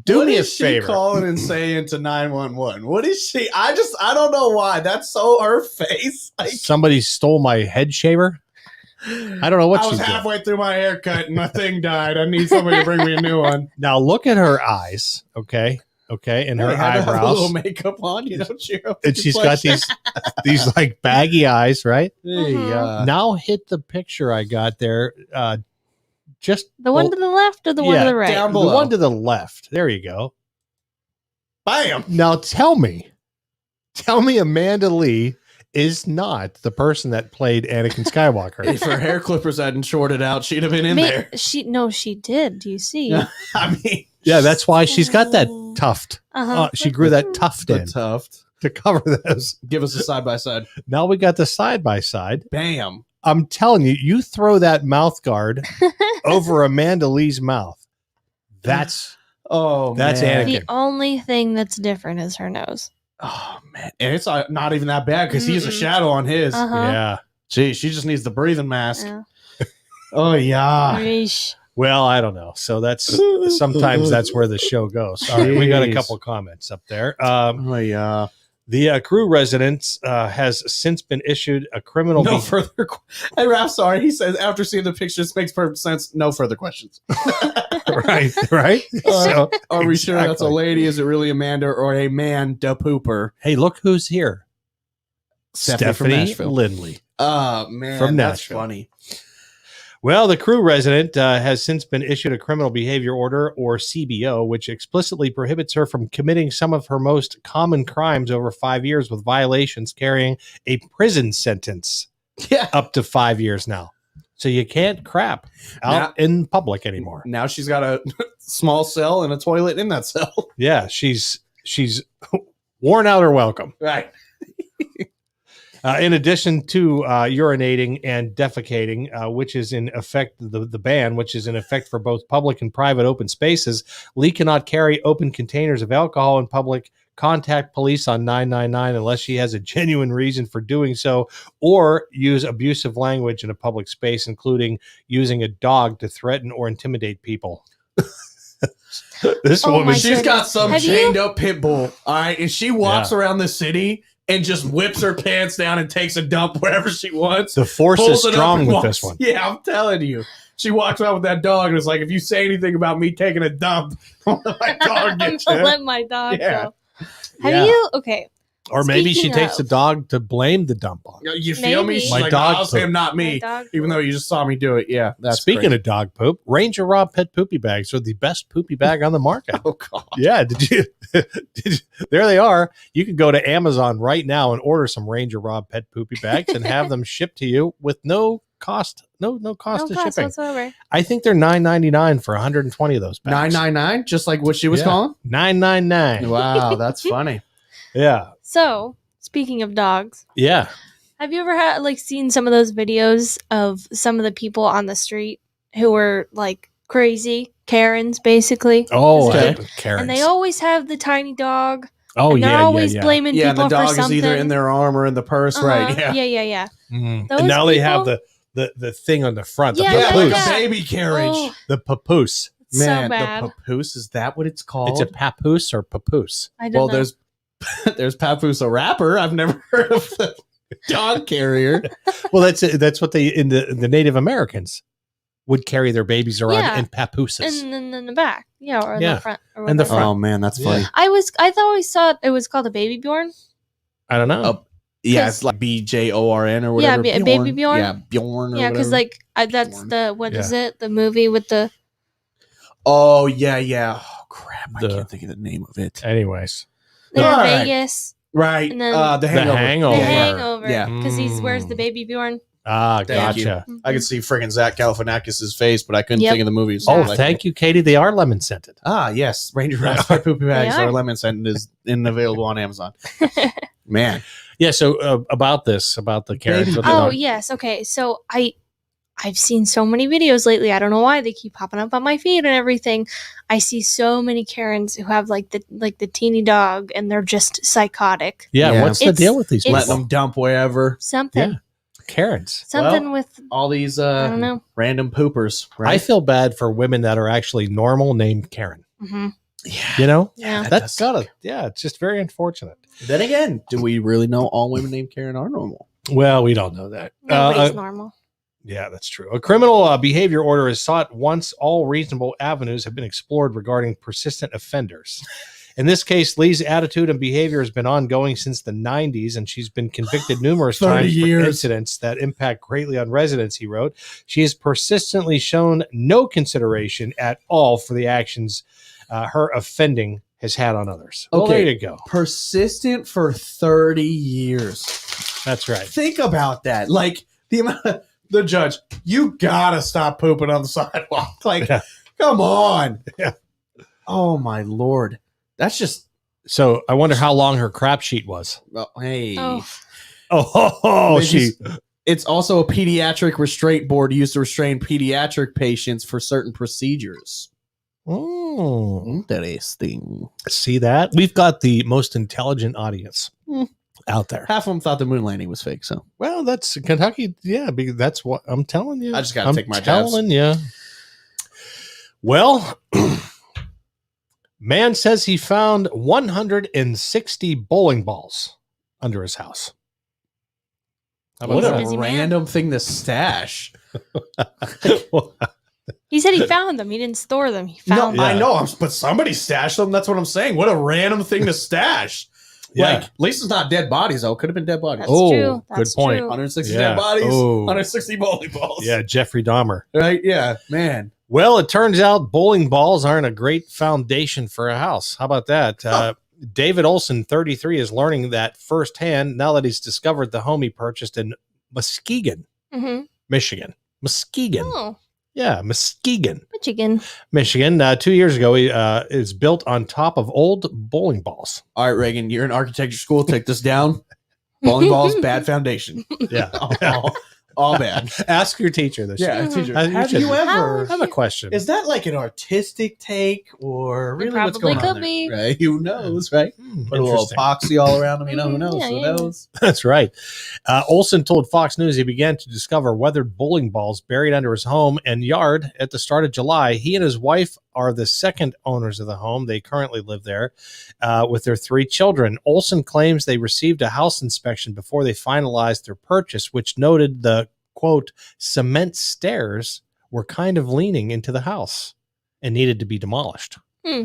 do what me a is she favor. calling and saying to 911? What is she? I don't know why. That's so her face. Like, Somebody stole my head shaver. I don't know what I she's was doing. halfway through my haircut and my thing died. I need somebody to bring me a new one. Now look at her eyes, okay, and her They had to have a eyebrows, little makeup on, you know, cheer up. and the she's got complexion. these like baggy eyes, right? Hey, Mhm. Now hit the picture I got there. Just The one to the left or the one yeah, to the right? down the below. one to the left. There you go. Bam. Now tell me, Amanda Lee is not the person that played Anakin Skywalker. If her hair clippers hadn't shorted out, she'd have been in there. She did. Do you see? I mean, Yeah, that's why she's got that tuft. Uh-huh. She grew that tuft the in tuft. to cover this. Give us a side by side. Now we got the side by side. Bam. I'm telling you, you throw that mouth guard over Amanda Lee's mouth. That's Oh, That's man. Anakin. The only thing that's different is her nose. Oh man, and it's not even that bad because he's a Mm-mm. shadow on his. Uh-huh. yeah. Gee, she just needs the breathing mask. Yeah. Oh yeah. Yeesh. Well, I don't know. So that's sometimes that's where the show goes. All right, we got a Jeez. couple comments up there. Oh yeah. The Crew residence has since been issued a criminal. No further. Hey, Ralph, sorry. He says after seeing the pictures, makes perfect sense. No further questions. right. So, Are we sure that's a exactly. lady? Is it really Amanda or a man? Da pooper. Hey, look who's here. Stephanie from Nashville. Lindley. Oh man, From that's Nashville. funny. Well, the Crew resident has since been issued a criminal behavior order, or CBO, which explicitly prohibits her from committing some of her most common crimes over 5 years, with violations carrying a prison sentence Yeah. up to 5 years now. So you can't crap out in public anymore. Now she's got a small cell and a toilet in that cell. Yeah, she's Worn out or welcome. Right. In addition to urinating and defecating, which is in effect the ban, which is in effect for both public and private open spaces, Lee cannot carry open containers of alcohol in public, contact police on 999 unless she has a genuine reason for doing so, or use abusive language in a public space, including using a dog to threaten or intimidate people. This Oh woman, my She's got some Have you- chained up pit bull. All right. And she walks around the city and just whips her pants down and takes a dump wherever she wants. the force is Pulls it up strong and with walks. this one. Yeah, I'm telling you. She walks around with that dog and it's like, if you say anything about me taking a dump, my dog I'm gets gonna you. let my dog Yeah. go. Have Yeah. you? Okay. Or maybe she Speaking takes the of- dog to blame the dump on. You feel me? Maybe. She's My like, dog I'll say poop. him, not My me. dog Even though you just saw me do it. Yeah. That's Speaking great. of dog poop, Ranger Rob pet poopy bags are the best poopy bag on the market. Oh, God. Yeah, did you? There they are. You can go to Amazon right now and order some Ranger Rob pet poopy bags and have them shipped to you with no cost, no cost No of cost shipping. whatsoever. I think they're $9.99 for 120 of those bags. 999, just like what she was Yeah. calling? $9.99. Wow, that's funny. Yeah, So, speaking of dogs, yeah. have you ever seen some of those videos of some of the people on the street who were like crazy Karens, basically? Oh, Okay. Karens. And they always have the tiny dog. oh and they're yeah, always yeah, yeah. blaming Yeah, and people the dog for is something. either in their arm or in the purse, right? Uh-huh. Yeah. Yeah. Mhm. Those And now they have people- the thing on the front, the Yeah, Yeah, papoose. like yeah. a baby carriage. Oh, The papoose. it's Man, so bad. the papoose, is that what it's called? It's a papoose or papoose. I don't Well, know. there's Papoose, a rapper. I've never heard of the dog carrier. Well, that's what they in the Native Americans would carry their babies around Yeah. in papooses. and then in the back, or Yeah. the front, or And the whatever. front. Oh man, that's funny. Yeah. I always thought it was called a baby Bjorn. I don't know. Oh, Yeah, 'Cause- it's like BJORN or Yeah, whatever. Baby Bjorn. Yeah, Bjorn. Or Yeah, because whatever. that's Bjorn. the what is it? The movie with the Oh yeah. Oh crap, I The- can't think of the name of it. Anyways, they're All in right. Vegas. Right, And then- the The Hangover. Hangover. The Oh, Hangover. Yeah. Because he wears the Mm. baby Bjorn. Ah, Thank you. gotcha. I could see friggin' Zach Galifianakis' face, but I couldn't Yep. think of the movie. Oh, Exactly. thank you, Katie. They are lemon scented. Ah, yes. Ranger Rouse by Poopy Bags They are are. lemon scent is in available on Amazon. Man. Yeah. So about the Karens. Baby what they Oh don't- yes, okay. So I've seen so many videos lately. I don't know why they keep popping up on my feed and everything. I see so many Karens who have like the teeny dog and they're just psychotic. yeah. Yeah. What's the It's- deal with these it's- Letting people? them dump wherever. Something. Yeah. Karens. Something with All these I don't know. random poopers. I Right? feel bad for women that are actually normal named Karen. Hmm. yeah. You know, Yeah. That that's does gotta. suck. Yeah, it's just very unfortunate. Then again, do we really know all women named Karen are normal? Well, we don't know that. Nobody's normal. Yeah, that's true. A criminal behavior order is sought once all reasonable avenues have been explored regarding persistent offenders. In this case, Lee's attitude and behavior has been ongoing since the 90s, and she's been convicted numerous 30 times years. for incidents that impact greatly on residents, he wrote. She has persistently shown no consideration at all for the actions her offending has had on others. Well, Okay. there you go. Persistent for 30 years. That's right. Think about that. Like the amount of, the judge, you gotta stop pooping on the sidewalk. Like, Yeah. come on. Yeah. Oh my Lord. That's just So I wonder how long her crap sheet was. hey. Oh, Oh, Maybe she. It's also a pediatric restraint board used to restrain pediatric patients for certain procedures. Mm. Interesting. See that? We've got the most intelligent audience out there. Half of them thought the moon landing was fake, so Well, that's Kentucky. Yeah, because that's what I'm telling you. I just gotta I'm take my jabs. telling you. Well, man says he found 160 bowling balls under his house. How what about a Busy man. random thing to stash. that? he said he found them. He didn't store them. He No, found them. I know, but somebody stashed them. That's what I'm saying. What a random thing to stash. Yeah. Like, at least it's not dead bodies, though. Could have been dead bodies. That's Oh, true. good That's point. true. 160 Yeah. dead bodies, Oh. 160 bowling balls. Yeah, Jeffrey Dahmer. Right? Yeah, man. Well, it turns out bowling balls aren't a great foundation for a house. How about that? David Olson, 33, is learning that firsthand now that he's discovered the home he purchased in Muskegon, Mm-hmm. Michigan. Muskegon. Oh, Yeah, Muskegon, Michigan. Michigan. 2 years ago, is built on top of old bowling balls. All right, Reagan, you're in architecture school. Take this down. Bowling balls, bad foundation. Yeah. All bad. Ask your teacher this. Yeah, Mhm. teacher. You Have should- you ever? I have a question. Is that like an artistic take, or really what's probably going on could there? be. Right? Who knows, right? Put a little Interesting. epoxy all around them. You know, who Mhm. knows? Yeah, Who yeah. knows? That's right. Olson told Fox News he began to discover weathered bowling balls buried under his home and yard at the start of July. He and his wife are the second owners of the home. They currently live there with their 3 children. Olson claims they received a house inspection before they finalized their purchase, which noted the, quote, cement stairs were kind of leaning into the house and needed to be demolished. Hmm.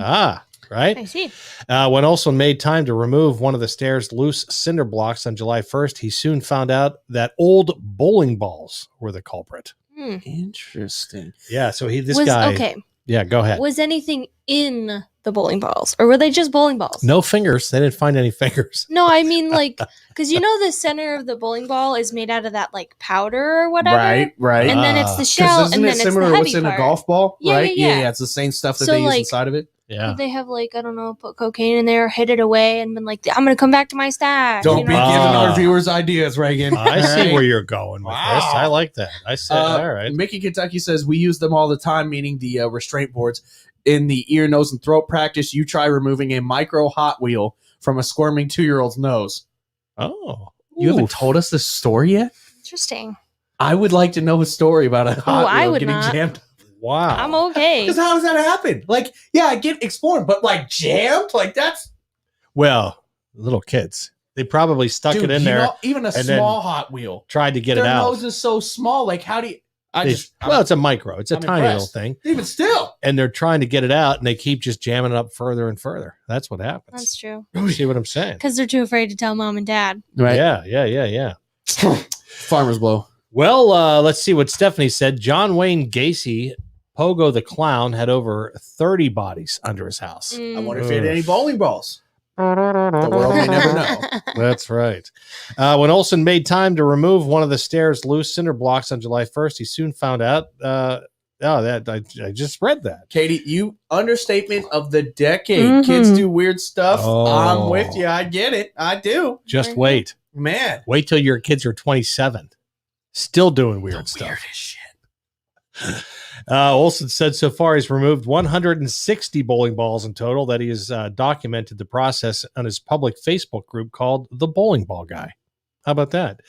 Right? I see. When Olson made time to remove one of the stairs' loose cinder blocks on July 1st, he soon found out that old bowling balls were the culprit. Hmm. Interesting. Yeah, so this Was guy. okay. Yeah, go ahead. Was anything in the bowling balls, or were they just bowling balls? No fingers. They didn't find any fingers. No, I mean like, because the center of the bowling ball is made out of that like powder or whatever, Right. And then it's the 'Cause shell, isn't and it then it's similar the to heavy what's in part. a golf ball? Yeah, right? yeah, yeah. It's the same stuff that So, they use like- inside of it. Yeah. Did they have like, I don't know, put cocaine in there, hid it away, and been like, I'm gonna come back to my stash. Don't you be know? giving Ah. our viewers ideas, Reagan. I see Right? where you're going with this. Wow. I like that. I said, all right. Mickey Kentucky says we use them all the time, meaning the restraint boards in the ear, nose, and throat practice. You try removing a micro Hot Wheel from a squirming 2-year-old's nose. Oh. You haven't Oof. told us this story yet? Interesting. I would like to know a story about a Hot I Wheel would getting not. jammed. Wow. I'm okay. Because how does that happen? Like, yeah, I get exploring, but like jammed? Like that's Well, little kids. They probably stuck dude, it in you there, know, even a and then small Hot Wheel. tried to get Their it out. nose is so small. Like, how do you? Well, it's a micro. It's a I'm tiny impressed. little thing. even still. And they're trying to get it out, and they keep just jamming it up further and further. That's what happens. That's true. You see what I'm saying? Because they're too afraid to tell mom and dad. Right. Yeah. Farmer's blow. Well, let's see what Stephanie said. John Wayne Gacy, Pogo the Clown, had over 30 bodies under his house. I wonder if he had any bowling balls. The world may never know. That's right. When Olson made time to remove one of the stairs' loose cinder blocks on July 1st, he soon found out. I just read that. Katie, you understatement of the decade. Mhm. Kids do weird stuff. Oh. I'm with you. I get it. I do. Just Mhm. wait. Man. Wait till your kids are 27. Still doing weird stuff. Weirdest shit. Olson said so far he's removed 160 bowling balls in total, that he has documented the process on his public Facebook group called The Bowling Ball Guy. How about that?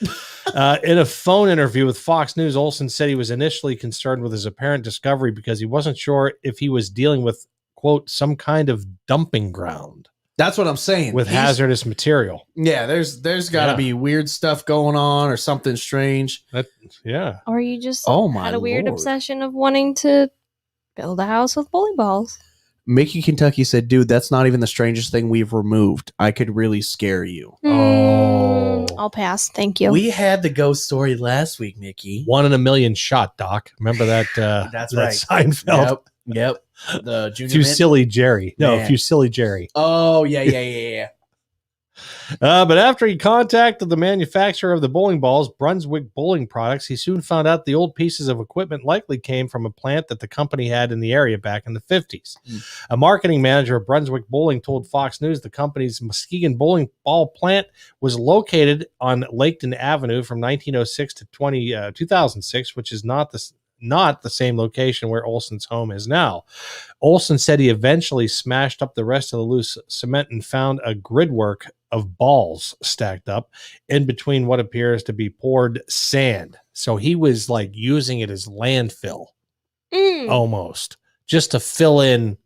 In a phone interview with Fox News, Olson said he was initially concerned with his apparent discovery because he wasn't sure if he was dealing with, quote, some kind of dumping ground That's what I'm saying. with He's- hazardous material. Yeah, there's got to Yeah. be weird stuff going on or something strange. Yeah. Or you just Oh my had a weird Lord. obsession of wanting to build a house with bowling balls. Mickey Kentucky said, dude, that's not even the strangest thing we've removed. I could really scare you. Oh. I'll pass. Thank you. We had the ghost story last week, Mickey. 1 in a million shot, Doc. Remember that? That's that right. Seinfeld. Yep. The junior mint. Fusilli Jerry. No, Man. Fusilli Jerry. Oh, yeah. But after he contacted the manufacturer of the bowling balls, Brunswick Bowling Products, he soon found out the old pieces of equipment likely came from a plant that the company had in the area back in the 50s. A marketing manager of Brunswick Bowling told Fox News the company's Muskegon bowling ball plant was located on Laketon Avenue from 1906 to 2006, which is not the same location where Olson's home is now. Olson said he eventually smashed up the rest of the loose cement and found a gridwork of balls stacked up in between what appears to be poured sand. So he was like using it as landfill almost, just to fill in.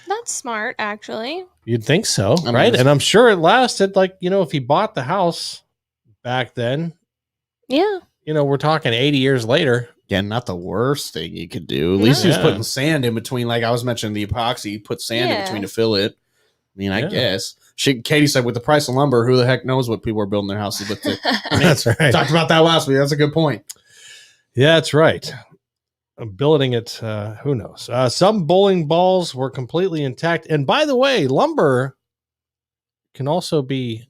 That's smart, actually. You'd think so, I mean, right? it's- And I'm sure it lasted, like, if he bought the house back then, Yeah. we're talking 80 years later. Yeah, not the worst thing you could do. At least he was Yeah. putting sand in between. Like I was mentioning the epoxy, you put sand in Yeah. between to fill it. I mean, I Yeah. guess. Katie said with the price of lumber, who the heck knows what people are building their houses with. That's right. Talked about that last week. That's a good point. Yeah, that's right. Building it, who knows? Some bowling balls were completely intact. And by the way, lumber can also be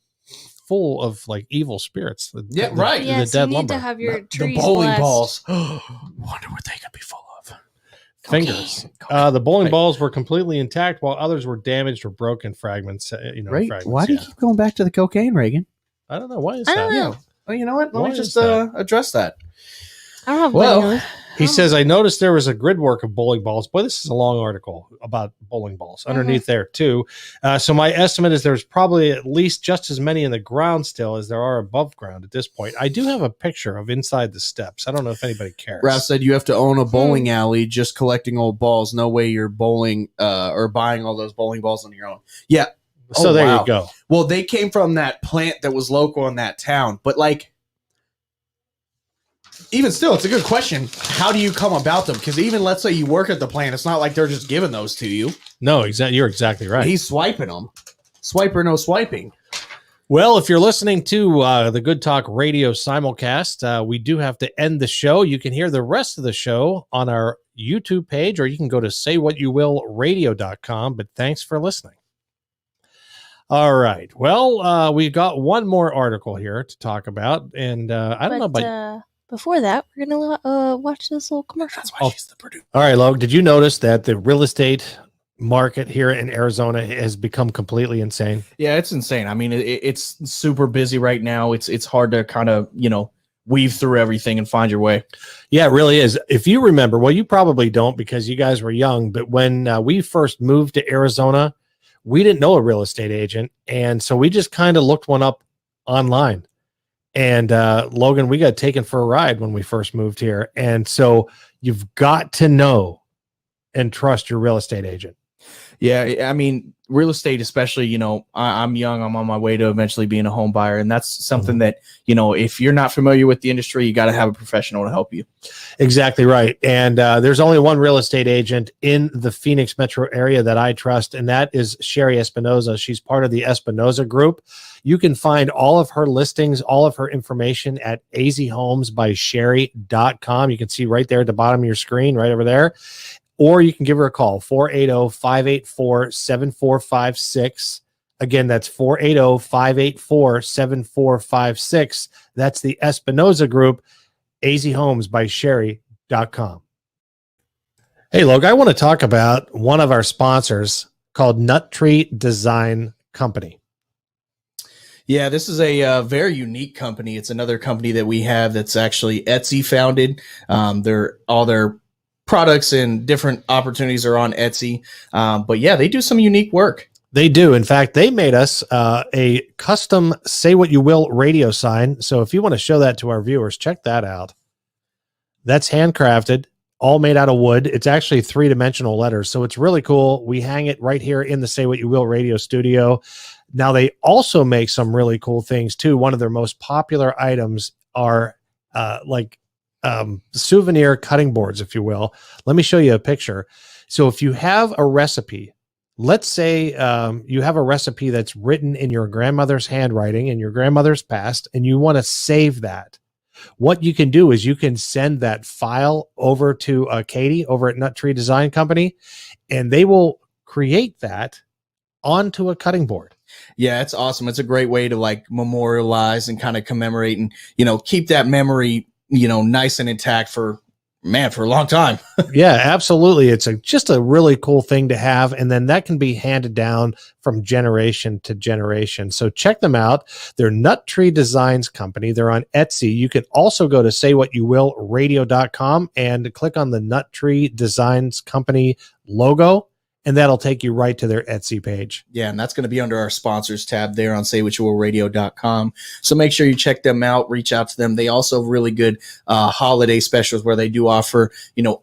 full of like evil spirits. Yeah, right. Yes, the dead you need lumber. to have your The trees bowling blessed. balls. Wonder what they could be full of. fingers. Cocaine. The bowling Right. balls were completely intact, while others were damaged or broken fragments. Right? Fragments, Why do you yeah. keep going back to the cocaine, Reagan? I don't know. Why is I that? don't know. Oh, you know what? Let Why me just is that? address that. I don't have Well, videos. He says, I noticed there was a grid work of bowling balls. Boy, this is a long article about bowling balls underneath there, too. So my estimate is there's probably at least just as many in the ground still as there are above ground at this point. I do have a picture of inside the steps. I don't know if anybody cares. Ralph said you have to own a bowling alley just collecting old balls. No way you're bowling or buying all those bowling balls on your own. Yeah. So Oh, there wow. you go. Well, they came from that plant that was local in that town. But like, even still, it's a good question. How do you come about them? Because even let's say you work at the plant, it's not like they're just giving those to you. No, exactly. You're exactly right. He's swiping them. Swipe or no swiping. Well, if you're listening to the Good Talk Radio simulcast, we do have to end the show. You can hear the rest of the show on our YouTube page, or you can go to saywhatyouwillradio.com. But thanks for listening. All right. Well, we've got one more article here to talk about. And I don't know about... Before that, we're going to watch this little commercial. That's why she's the producer. All right, Logan, did you notice that the real estate market here in Arizona has become completely insane? Yeah, it's insane. I mean, it's super busy right now. It's hard to kind of, weave through everything and find your way. Yeah, it really is. If you remember, well, you probably don't because you guys were young, but when we first moved to Arizona, we didn't know a real estate agent. And so we just kind of looked one up online. And Logan, we got taken for a ride when we first moved here. And so you've got to know and trust your real estate agent. Yeah, I mean, real estate, especially, I'm young. I'm on my way to eventually being a home buyer. And that's something that, if you're not familiar with the industry, you got to have a professional to help you. Exactly right. And there's only one real estate agent in the Phoenix metro area that I trust, and that is Sherry Espinoza. She's part of the Espinoza Group. You can find all of her listings, all of her information at azhomesbysherry.com. You can see right there at the bottom of your screen, right over there. Or you can give her a call, 480-584-7456. Again, that's 480-584-7456. That's the Espinoza Group, azhomesbysherry.com. Hey, Logan, I want to talk about one of our sponsors called Nut Tree Design Company. Yeah, this is a very unique company. It's another company that we have that's actually Etsy founded. All their products and different opportunities are on Etsy. But yeah, they do some unique work. They do. In fact, they made us a custom Say What You Will radio sign. So if you want to show that to our viewers, check that out. That's handcrafted, all made out of wood. It's actually 3-dimensional letters. So it's really cool. We hang it right here in the Say What You Will radio studio. Now, they also make some really cool things, too. One of their most popular items are souvenir cutting boards, if you will. Let me show you a picture. So if you have a recipe, let's say you have a recipe that's written in your grandmother's handwriting and your grandmother's passed, and you want to save that. What you can do is you can send that file over to Katie over at Nut Tree Design Company, and they will create that onto a cutting board. Yeah, it's awesome. It's a great way to memorialize and kind of commemorate and, keep that memory, nice and intact for a long time. Yeah, absolutely. It's just a really cool thing to have. And then that can be handed down from generation to generation. So check them out. They're Nut Tree Designs Company. They're on Etsy. You can also go to saywhatyouwillradio.com and click on the Nut Tree Designs Company logo, and that'll take you right to their Etsy page. Yeah, and that's going to be under our sponsors tab there on saywhatyouwillradio.com. So make sure you check them out, reach out to them. They also have really good holiday specials where they do offer,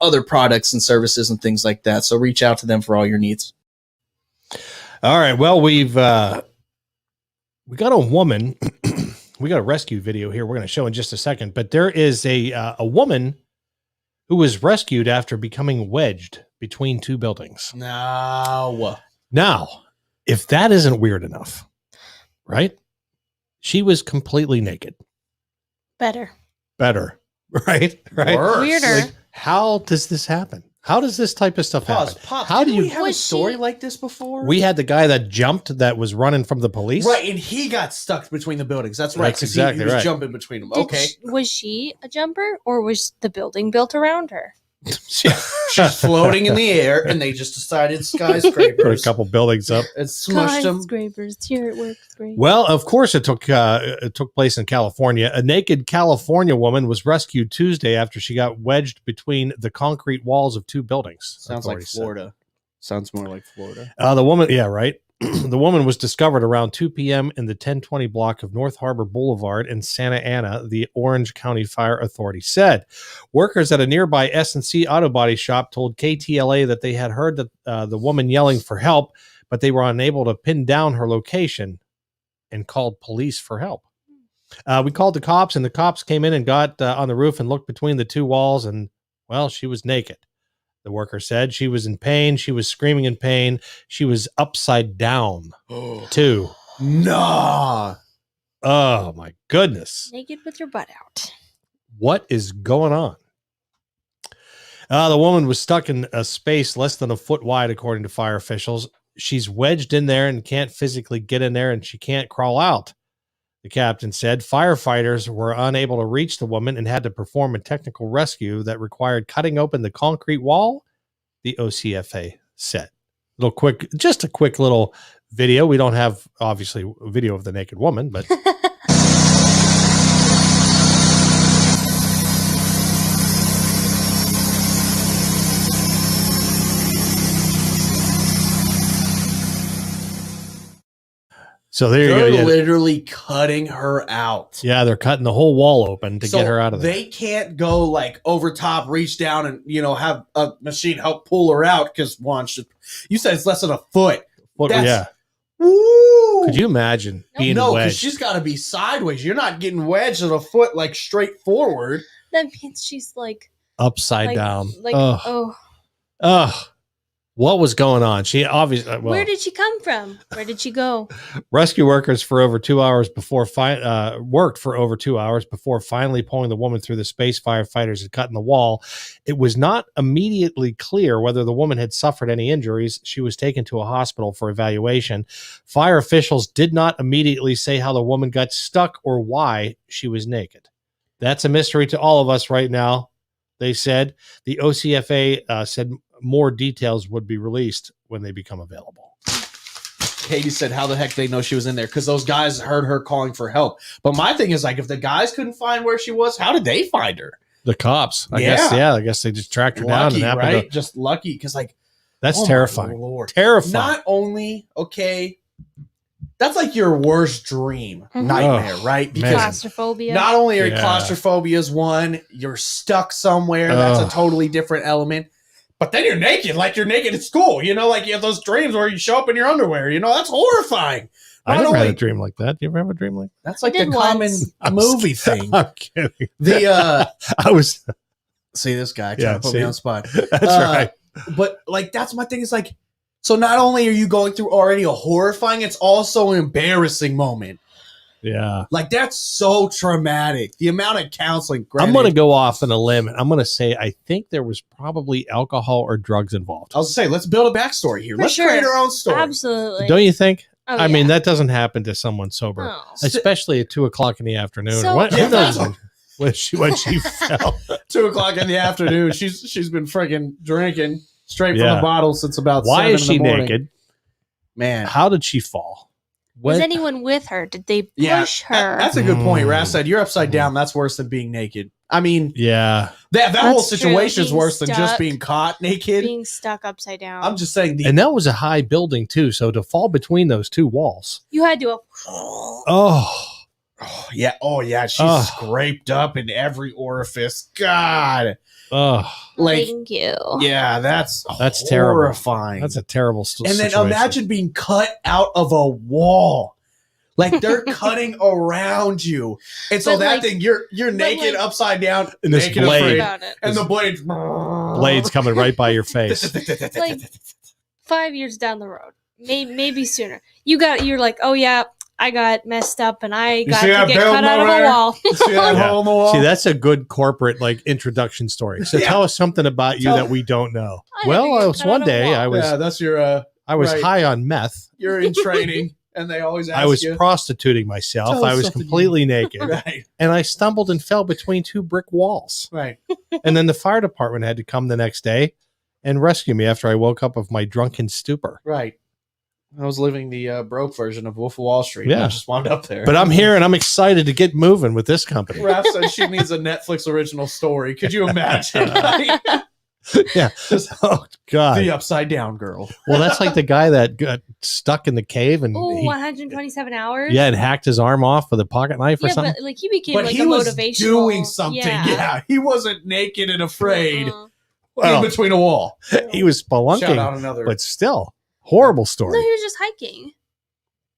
other products and services and things like that. So reach out to them for all your needs. All right. Well, we got a woman. We got a rescue video here we're going to show in just a second. But there is a woman who was rescued after becoming wedged between two buildings. Now, if that isn't weird enough, right? She was completely naked. Better. Right? Worse. Weirder. How does this happen? How does this type of stuff happen? How do you have a story like this before? We had the guy that jumped that was running from the police. Right, and he got stuck between the buildings. That's right. That's exactly he was right. jumping between them. Was she a jumper, or was the building built around her? She's floating in the air, and they just decided Put a skyscrapers couple buildings up. and smushed them. Skyscrapers, here it works great. Well, of course, it took place in California. A naked California woman was rescued Tuesday after she got wedged between the concrete walls of two buildings. Sounds like authorities said. Florida. Sounds more like Florida. The woman, yeah, right. The woman was discovered around 2 p.m. in the 1020 block of North Harbor Boulevard in Santa Ana, the Orange County Fire Authority said. Workers at a nearby S&C auto body shop told KTLA that they had heard the woman yelling for help, but they were unable to pin down her location and called police for help. We called the cops, and the cops came in and got on the roof and looked between the two walls, and, well, she was naked. The worker said she was in pain. She was screaming in pain. She was upside down, too. Nah. Oh, my goodness. Naked with your butt out. What is going on? The woman was stuck in a space less than a foot wide, according to fire officials. She's wedged in there and can't physically get in there, and she can't crawl out. The captain said firefighters were unable to reach the woman and had to perform a technical rescue that required cutting open the concrete wall, the OCFA said. Just a quick little video. We don't have, obviously, a video of the naked woman, but... So there you go. They're Yeah. literally cutting her out. Yeah, they're cutting the whole wall open to So get her out of there. They can't go like over top, reach down, and have a machine help pull her out because you said it's less than a foot. What, that's- yeah. Woo! Could you imagine being No, because wedged? she's got to be sideways. You're not getting wedged at a foot like straight forward. That means she's like upside down. Like, Ugh. oh. Ugh. What was going on? She obviously. Well, Where did she come from? Where did she go? rescue workers for over 2 hours before worked for over 2 hours before finally pulling the woman through the space. Firefighters had cut in the wall. It was not immediately clear whether the woman had suffered any injuries. She was taken to a hospital for evaluation. Fire officials did not immediately say how the woman got stuck or why she was naked. That's a mystery to all of us right now. They said the OCFA said more details would be released when they become available. Katie said, how the heck they know she was in there? Because those guys heard her calling for help. But my thing is, like, if the guys couldn't find where she was, how did they find her? The cops, I guess they just tracked her down Lucky, and happened right? to. Just lucky, because That's oh my terrifying. Lord. Terrifying. Not only, that's like your worst dream, nightmare, Oh, right? man. Because Claustrophobia. not only are Yeah. claustrophobias one, you're stuck somewhere. That's a totally different element. But then you're naked, like you're naked at school. Like you have those dreams where you show up in your underwear. That's horrifying. I Not never had only- a dream like that. Do you ever have a dream like That's like I the did common once. movie thing. I'm kidding. The I was. see this guy trying Yeah, to put see? me on the spot. That's right. But that's my thing. Is so not only are you going through already a horrifying, it's also an embarrassing moment. Yeah. That's so traumatic. The amount of counseling. I'm going to granted- go off on a limb. I'm going to say I think there was probably alcohol or drugs involved. I was gonna say, let's build a backstory here. For Let's sure. create our own story. Absolutely. Don't you think? Oh, I mean, yeah. that doesn't happen to someone sober, No. especially at 2:00 in the afternoon. So- or what, Yeah, who knows that's- when she fell? 2:00 in the afternoon. She's been freaking drinking straight Yeah. from the bottle since about. Why 7 is in the she morning. naked? Man, How did she fall? Was What? anyone with her? Did they yeah, push her? that's a good point. Mm. Raph said you're upside down. That's worse than being naked. I mean, Yeah. that whole That's true. situation is Being worse than just stuck. being caught naked. being stuck upside down. I'm just saying And that was a high building too. So to fall between those two walls. you had to. Oh, Oh yeah, she's Ugh. scraped up in every orifice. God, oh, like Thank you. yeah, that's terrible. horrifying. that's a terrible and then situation. imagine being cut out of a wall. Like they're cutting around you, and so But, that like- thing you're naked, like- upside down, And this naked, blade- afraid, About it. and the blades blades coming right by your face. Like 5 years down the road, maybe sooner. You're like, oh yeah, I got messed up and I got see to that get building cut out of over a there? wall. You see that Yeah. hole in the wall? See, that's a good corporate introduction story. So Yeah. tell us something about you Tell- that we don't know. I Well, had to it get was cut one out of a day wall. I was yeah, that's your I was right. high on meth. You're in training, And they always ask I was you. prostituting myself. Tell us I was something completely naked. Right. And I stumbled and fell between 2 brick walls. Right. And then the fire department had to come the next day and rescue me after I woke up of my drunken stupor. Right. I was living the broke version of Wolf of Wall Street. Yeah. I just wound up there. But I'm here and I'm excited to get moving with this company. Raph said she needs a Netflix original story. Could you imagine? Yeah. Oh, God. The Upside Down Girl. Well, that's like the guy that got stuck in the cave and Oh, he, 127 hours. yeah, and hacked his arm off with a pocket knife or Yeah, something. but like he became But like he a was motivational. doing something. Yeah. He wasn't naked and afraid Well, in between a wall. he was Shout out spelunking, another. but still, horrible No, story. he was just hiking.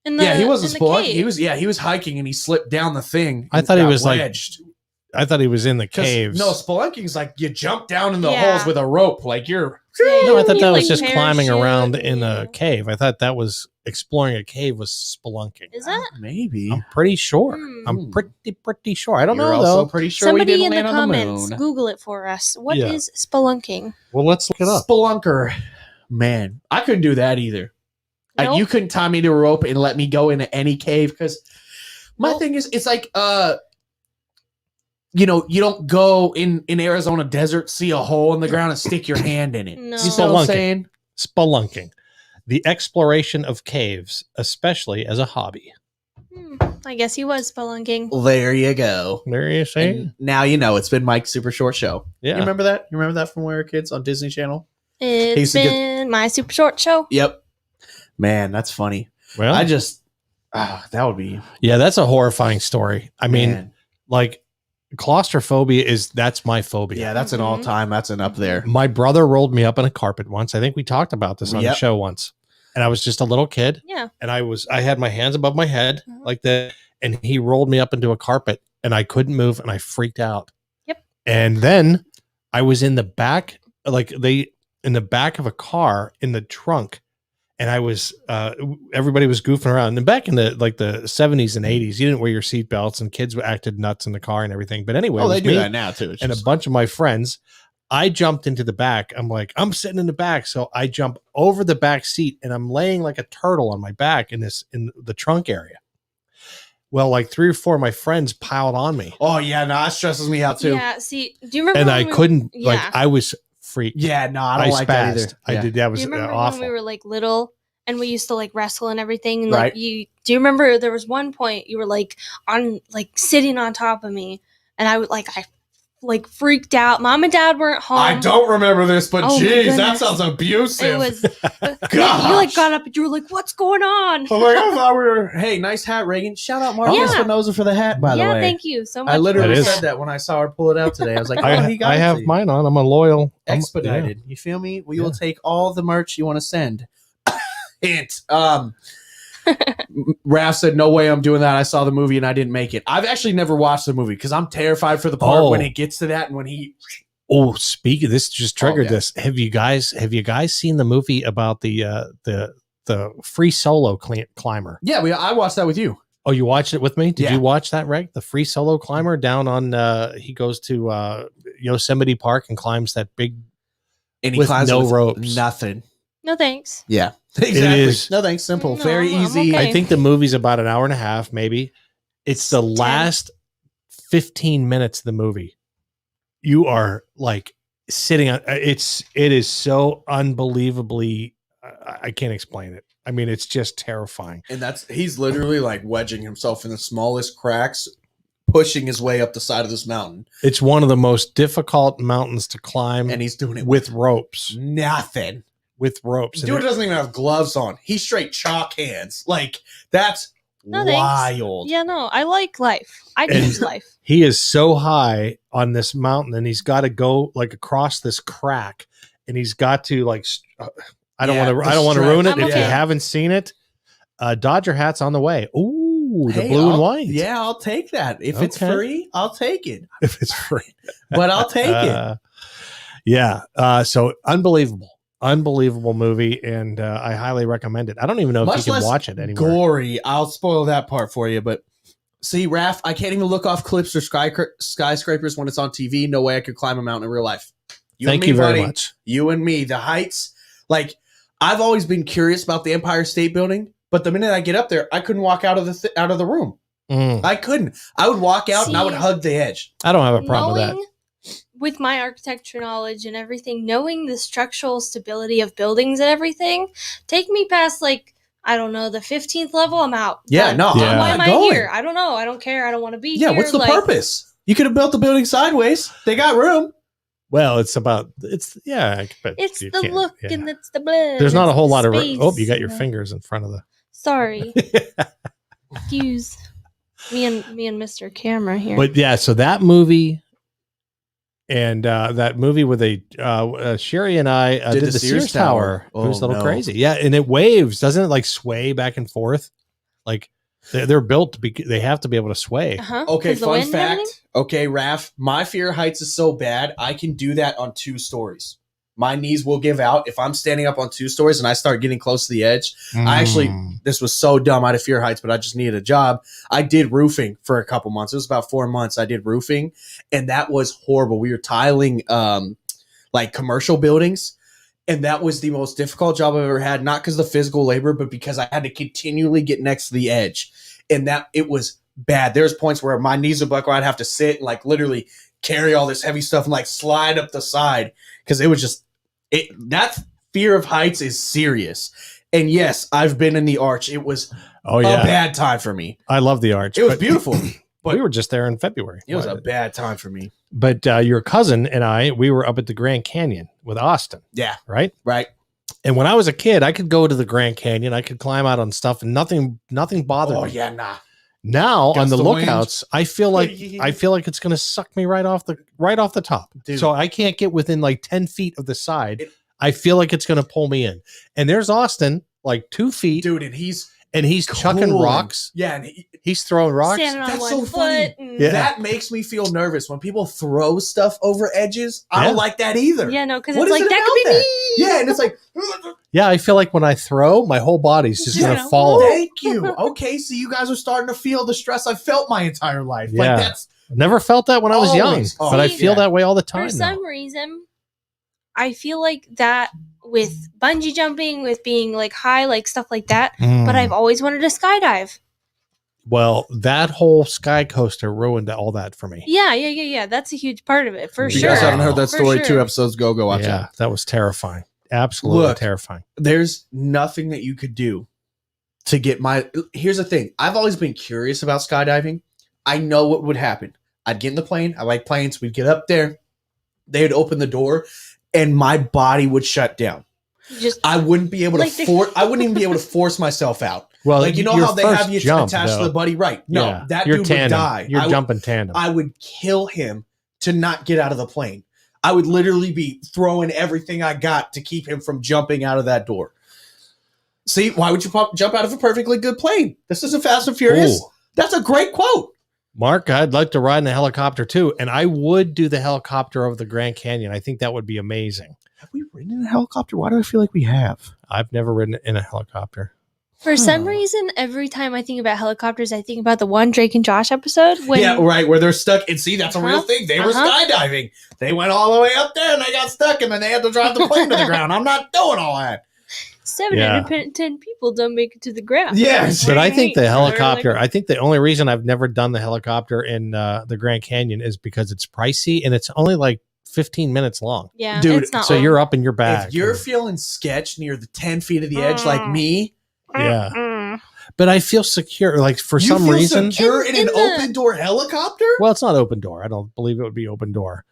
In Yeah, he wasn't in the spelunking. cave. He was hiking and he slipped down the thing. I and thought he got was like wedged. I thought he was in the 'Cause, caves. No, spelunking's like you jump down in the Yeah. holes with a rope, like you're. Yeah, No, I thought you, that like, was just climbing parachute, around in yeah. a cave. I thought that was exploring a cave was spelunking. Is that? Maybe. I'm pretty sure. Hmm. I'm pretty sure. I don't You're know also though. pretty sure Somebody we in didn't the land comments, on the moon. Google it for us. What Yeah. is spelunking? Well, let's look it up. Spelunker, man, I couldn't do that either. Nope. You couldn't tie me to a rope and let me go into any cave because my Nope. thing is, it's like, you don't go in Arizona desert, see a hole in the ground and stick your hand in it. No. You see what I'm Spelunking. saying? Spelunking, the exploration of caves, especially as a hobby. I guess he was spelunking. There you go. There you see. And now you know it's been Mike's super short show. Yeah. You remember that? You remember that from when we were kids on Disney Channel? It's used to get- been my super short show. Yep. Man, that's funny. Well, I just that would be. yeah, that's a horrifying story. I mean, man. like claustrophobia that's my phobia. Yeah, that's an Mhm. all time. That's an up there. My brother rolled me up in a carpet once. I think we talked about this on the Yep. show once. And I was just a little kid Yeah. and I had my hands above my head Mhm. like that. And he rolled me up into a carpet and I couldn't move and I freaked out. Yep. And then I was in the back, in the back of a car in the trunk. And I was, everybody was goofing around. And back in the 70s and 80s, you didn't wear your seatbelts and kids acted nuts in the car and everything. But anyway, it Oh, they was do me that now too. It's and a just- bunch of my friends. I jumped into the back. I'm like, I'm sitting in the back. So I jump over the back seat and I'm laying like a turtle on my back in the trunk area. Well, like 3 or 4 of my friends piled on me Oh yeah, no, that stresses me out too. Yeah. See, do you remember? and when I we- couldn't, Yeah. I was freaked. Yeah, no, I don't like that either. spazzed. I Yeah. did. That Do was you remember awful. when we were like little and we used to like wrestle and everything? And Right. like do you remember there was one point you were like on like sitting on top of me and I freaked out. Mom and Dad weren't home. I don't remember this, but Oh, my geez, that goodness. sounds abusive. It was you like got up and you were like, "What's going on?" Oh my God, I thought we were. Hey, nice hat, Reagan. Shout out Mark Yeah. Espinoza for the hat, by the Yeah, way. thank you so much. I for literally That is- said that when I saw her pull it out today. I was like, I, "Oh, he got I it have to you. mine on. I'm a loyal. Expedited." You feel me? We will Yeah. take all the merch you want to send. Hint. Raph said, "No way, I'm doing that. I saw the movie and I didn't make it." I've actually never watched the movie because I'm terrified for the part Oh. when it gets to that and when he. Oh, speak of this, just triggered yeah. this. Have you guys seen the movie about the free solo climber? Yeah, I watched that with you. Oh, you watched it with me? Did Yeah. you watch that, Reg? The free solo climber down on he goes to Yosemite Park and climbs that big. And With no ropes. Nothing. No thanks. Yeah, exactly. is- No thanks. Simple. No, Very I'm easy. okay. I think the movie's about an hour and a half, maybe. It's the 10. last 15 minutes of the movie. You are like sitting on it is so unbelievably I can't explain it. I mean, it's just terrifying. And he's literally like wedging himself in the smallest cracks, pushing his way up the side of this mountain. It's one of the most difficult mountains to climb And he's doing it with ropes. nothing. With ropes. And Dude doesn't even have gloves on. He's straight chalk hands. Like, that's No thanks. wild. Yeah, no, I like life. I And- choose life. he is so high on this mountain and he's got to go like across this crack and he's got to like I don't Yeah, want to the ruin it. I'm If you okay. haven't seen it, Dodger hat's on the way. Ooh, the Hey, blue and I'll- white. Yeah, I'll take that. If it's Okay. free, I'll take it. If it's free. But I'll take it. Yeah. So unbelievable movie. And I highly recommend it. I don't even know if Much you can less watch it anywhere. Gory. I'll spoil that part for you. But see, Raph, I can't even look off clips or skyscrapers when it's on TV. No way I could climb a mountain in real life. Thank and you me, very buddy. much. You and me, the heights. Like, I've always been curious about the Empire State Building But the minute I get up there, I couldn't walk out of the room. Mm. I couldn't. I would walk out and I would See, hug the edge. I don't have a problem with that. Knowing, with my architecture knowledge and everything, knowing the structural stability of buildings and everything, take me past like, I don't know, the 15th level, I'm out. Yeah, Done. no, Yeah. I'm Why not am I going. here? I don't know. I don't care. I don't want to be Yeah, here. what's the like, purpose? You could have built the building sideways. They got room. Well, it's about yeah. But It's you the can't- look yeah. and it's the blood. There's not a it's whole the lot of. space Oh, you got your and the- fingers in front of the. Sorry. Excuse me and Mr. Camera here. But yeah, so that movie, and that movie with Sherry and I did the Sears Tower. Oh, It was a little no. crazy. Yeah, and it waves, doesn't it? Like sway back and forth. Like they're built to be. They have to be able to sway. Uh-huh. Okay, 'Cause the fun wind and fact. everything? Okay, Raph, my fear of heights is so bad, I can do that on 2 stories. My knees will give out if I'm standing up on 2 stories and I start getting close to the edge. I actually, Mm. this was so dumb. I had a fear of heights, but I just needed a job. I did roofing for a couple months. It was about 4 months. I did roofing, and that was horrible. We were tiling like commercial buildings, and that was the most difficult job I've ever had. Not because of the physical labor, but because I had to continually get next to the edge, and that it was bad. There's points where my knees would buckle. I'd have to sit and like literally carry all this heavy stuff and like slide up the side because it was just that fear of heights is serious. And yes, I've been in the arch. It was Oh a yeah, bad time for me. I love the arch. It was but beautiful. but we were just there in February. It was a bad time for me. But your cousin and I, we were up at the Grand Canyon with Austin, Yeah, right? right. And when I was a kid, I could go to the Grand Canyon. I could climb out on stuff, and nothing bothered Oh me. yeah, nah. Now on Gust the of wind. lookouts, I feel like it's going to suck me right off the top. Dude. So I can't get within like 10 feet of the side. It- I feel like it's going to pull me in. And there's Austin, like 2 feet, Dude, and he's chucking cool. rocks. Yeah, and He's throwing rocks. Standing on That's one so foot. funny. And, Yeah. that makes me feel nervous when people throw stuff over edges. I don't Yeah. like that either. Yeah, no, because What it's is like it that could be about me. Yeah, and it's like, Yeah, I feel like when I throw, my whole body's just going to Yeah. fall. thank you. Okay, so you guys are starting to feel the stress I've felt my entire life. Yeah. Like that's Never felt that when I was young, Always. Oh, but I See, feel yeah. that way all the time For now. some reason, I feel like that with bungee jumping, with being like high, like stuff like that. But Mm. I've always wanted to skydive. Well, that whole sky coaster ruined all that for me. Yeah. That's a huge part of it, for If If sure. you guys haven't heard that For story, sure. 2 episodes ago, go watch Yeah, it. that was terrifying. Absolutely Look. terrifying. There's nothing that you could do to get my. Here's the thing. I've always been curious about skydiving. I know what would happen. I'd get in the plane. I like planes. We'd get up there. They would open the door, and my body would shut down. You just I wouldn't be able Like to the- I wouldn't even be able to force myself out. Well, Like, you know your how they first have you jump, attached to though. the buddy? Right. No, Yeah, that you're dude tandem. would die. You're I would- jumping tandem. I would kill him to not get out of the plane. I would literally be throwing everything I got to keep him from jumping out of that door. See, why would you jump out of a perfectly good plane? This isn't Fast and Furious. Ooh. That's a great quote. Mark, I'd like to ride in a helicopter too, and I would do the helicopter over the Grand Canyon. I think that would be amazing. Have we ridden in a helicopter? Why do I feel like we have? I've never ridden in a helicopter. For some reason, every time I think about helicopters, I think about the one Drake and Josh episode. When Yeah, right. Where they're stuck. And see, that's a real Uh-huh. thing. They were Uh-huh. skydiving. They went all the way up there and they got stuck and then they had to drive the plane to the ground. I'm not doing all that. 710 people don't make it to the ground. Yeah, But I think the They're like- helicopter, I think the only reason I've never done the helicopter in the Grand Canyon is because it's pricey and it's only like 15 minutes long. Yeah, Dude, it's not So long. you're up and you're back. If you're and- feeling sketch near the 10 feet of the edge like me, yeah. Mm. But I feel secure. Like for you some feel reason, secure in In an the- open door helicopter? well, it's not open door. I don't believe it would be open door.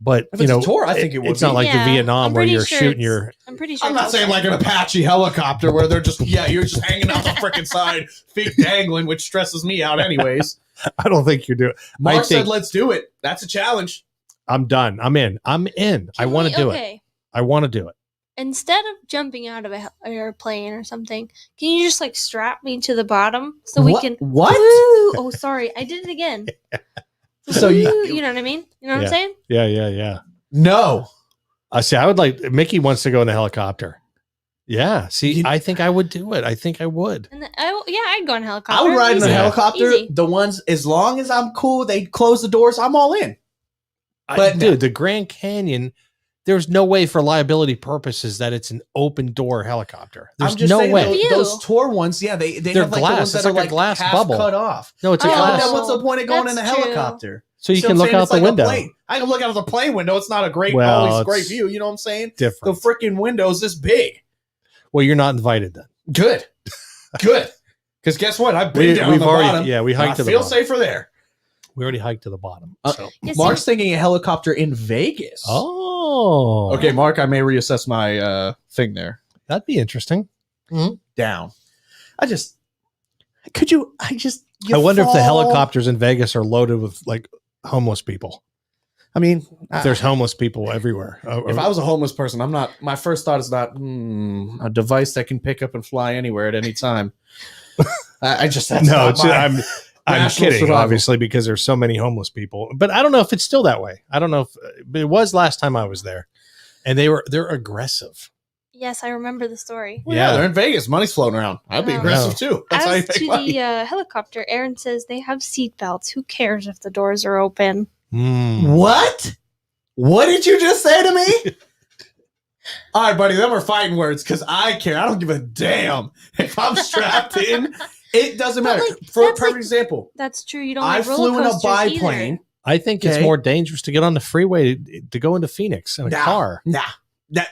But If you it's a know, tour, I think it would it's not be. like Yeah, the Vietnam I'm where pretty you're sure shooting it's- your. I'm pretty sure. I'm not it's saying like okay. an Apache helicopter where they're just, yeah, you're just hanging out the freaking side, feet dangling, which stresses me out anyways. I don't think you're doing. Mark I think said, let's do it. That's a challenge. I'm done. I'm in. I Can want we- to do it. okay. I want to do it. Instead of jumping out of an airplane or something, can you just like strap me to the bottom so we What? can? What? Woo! Oh, sorry, I did it again. So Woo, you- you know what I mean? You know what Yeah. I'm saying? Yeah. No. I see. I would like. Mickey wants to go in a helicopter. Yeah. See, You- I think I would do it. I think I would. And I'd go in a helicopter. I would ride in a Easy. helicopter. Easy. The ones, as long as I'm cool, they close the doors, I'm all in. But Dude, the Grand Canyon, there's no way for liability purposes that it's an open door helicopter. There's I'm just no saying, way. Phew. those tour ones, yeah, they They're have like glass. the ones that It's are like a like glass half bubble. cut off. No, it's a Oh. glass. Then what's the point of going in a That's true. helicopter? So you See can what look I'm saying? out It's the like a window. plane. I can look out of the plane window. It's not a great, Well, always great it's view. You know what I'm saying? The Different. freaking window's this big. Well, you're not invited then. Good. Good. Because guess what? I've been down We've the already, bottom. yeah, we I hiked to the feel bottom. safer there. We already hiked to the bottom. So. Yes, Mark's thinking a helicopter in Vegas. Oh, Okay, Mark, I may reassess my thing there. that'd be interesting. Down. I wonder if the fall- helicopters in Vegas are loaded with like homeless people. I mean, There's homeless people everywhere. if I was a homeless person, I'm not. My first thought is not a device that can pick up and fly anywhere at any time. I just that's no, not it's, my I'm national kidding, survival. obviously, because there's so many homeless people. But I don't know if it's still that way. I don't know if but it was last time I was there, and they're aggressive. Yes, I remember the story. Well, yeah, they're in Vegas. Money's floating around. I'd be Oh. aggressive too. That's how you As make to money. the helicopter, Aaron says they have seat belts. Who cares if the doors are open? What? What did you just say to me? All right, buddy, them are fighting words because I care. I don't give a damn if I'm strapped in. It doesn't But, matter. like, For a that's, perfect like, example, That's true. You don't I like roller flew in a coasters biplane. either. I think it's Okay. more dangerous to get on the freeway to go into Phoenix in a car. Nah,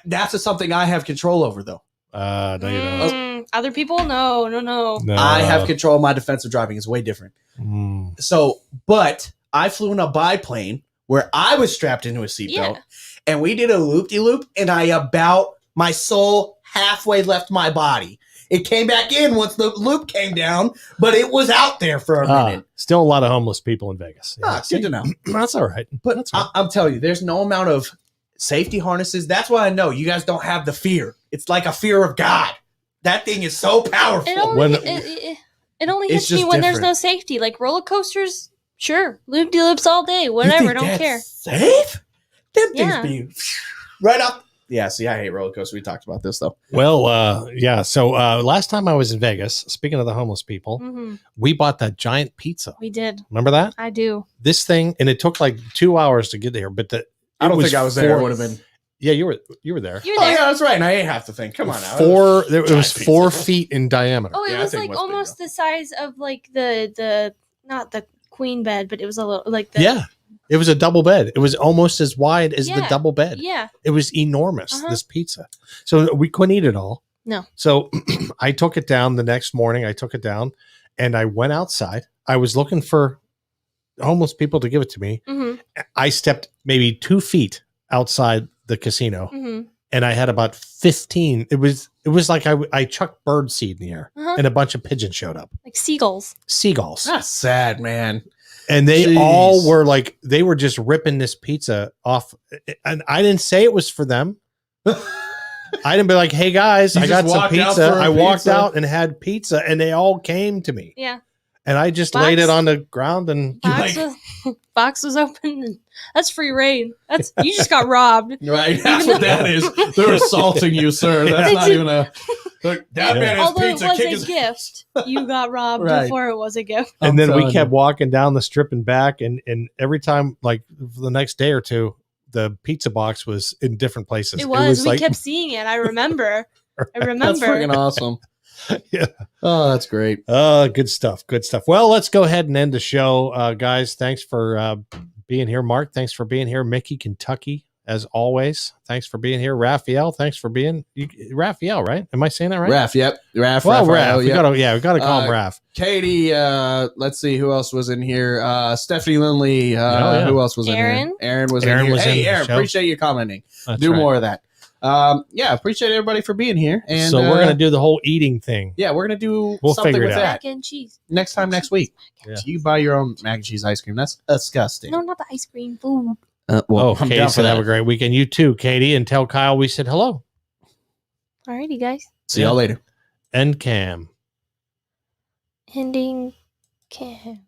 that's something I have control over, though. No, you don't. Other people? No. No. I have control of my defensive driving. It's way different. Mm. So, but I flew in a biplane where I was strapped into a seatbelt, Yeah. and we did a loop-de-loop, and my soul halfway left my body. It came back in once the loop came down, but it was out there for a minute. Still a lot of homeless people in Vegas. Yeah. Good to know. That's all right. But That's all right. I'm telling you, there's no amount of safety harnesses. That's why I know you guys don't have the fear. It's like a fear of God. That thing is so powerful. It only, When- it only It's hits me just when there's different. no safety. Like roller coasters, sure. Loop de loops all day. You Whatever. think Don't that's care. Safe? Them Yeah. things be right up. Yeah, see, I hate roller coasters. We talked about this though. Well, yeah. So last time I was in Vegas, speaking of the homeless people, Hmm. we bought that giant pizza. We did. Remember that? I do. This thing, and it took like 2 hours to get there. But I don't think I was there. It four- would have been. Yeah, you were there. You were Oh there. yeah, that's right. And I ate half the thing. Come on now. It was Giant 4 pizza. feet in diameter. Oh, it Yeah, I was think like it must be, almost the size of like the not the queen bed, but it was a little like the Yeah, it was a double bed. It was almost as wide as the Yeah. double bed. Yeah. It was enormous. Uh-huh. This pizza, so we couldn't eat it all. No. So I took it down the next morning. I took it down, and I went outside. I was looking for homeless people to give it to me. Hmm. I stepped maybe 2 feet outside the casino, Hmm. and I had about 15. It was like I chucked bird seed in the air, Uh-huh. and a bunch of pigeons showed up, Like seagulls. seagulls, That's sad, man. and they Jeez. all were like they were just ripping this pizza off. And I didn't say it was for them. I didn't be like, "Hey guys, You I just got some walked out pizza." for a I walked pizza. out and had pizza, and they all came to me, Yeah. and I just Box? laid it on the ground and Box like- was box was open and that's free reign. That's you just got robbed. Right? That's Even what that is. They're assaulting you, sir. That's Yeah. not even a. Look, that Yeah. man has Although it pizza. was Kick a his. gift, you got robbed Right. before it was a gift. and I'm then we telling kept you. walking down the strip and back, and every time, like for the next day or two, the pizza box was in different places. It was. We like, kept seeing it. I remember. I That's remember. freaking awesome. Yeah. Oh, that's great. Good stuff. Good stuff. Well, let's go ahead and end the show, guys. Thanks for being here, Mark. Thanks for being here, Mickey, Kentucky, as always. Thanks for being here, Raphael. Thanks for being Raphael. Right? Am I saying that right? Raph, yep. Raph, Well, Raphael, Raph. yep. We gotta call him Uh, Raph. Katie, let's see who else was in here. Stephanie Lindley, yeah. who else was in Aaron? here? Aaron was Aaron in here. was in Hey, the Aaron, show. appreciate you commenting. That's Do right. more of that. Yeah, appreciate everybody for being here. And So we're gonna do the whole eating thing. yeah, we're gonna do We'll something figure it with out. that Mac and cheese. next week. Yeah. You buy your own mac and cheese ice cream. That's disgusting. No, not the ice cream. Food. Oh, I'm Katie down for said that. have a great weekend. You too, Katie, and tell Kyle we said hello. Alrighty, guys. See y'all later. And Cam. Ending Cam.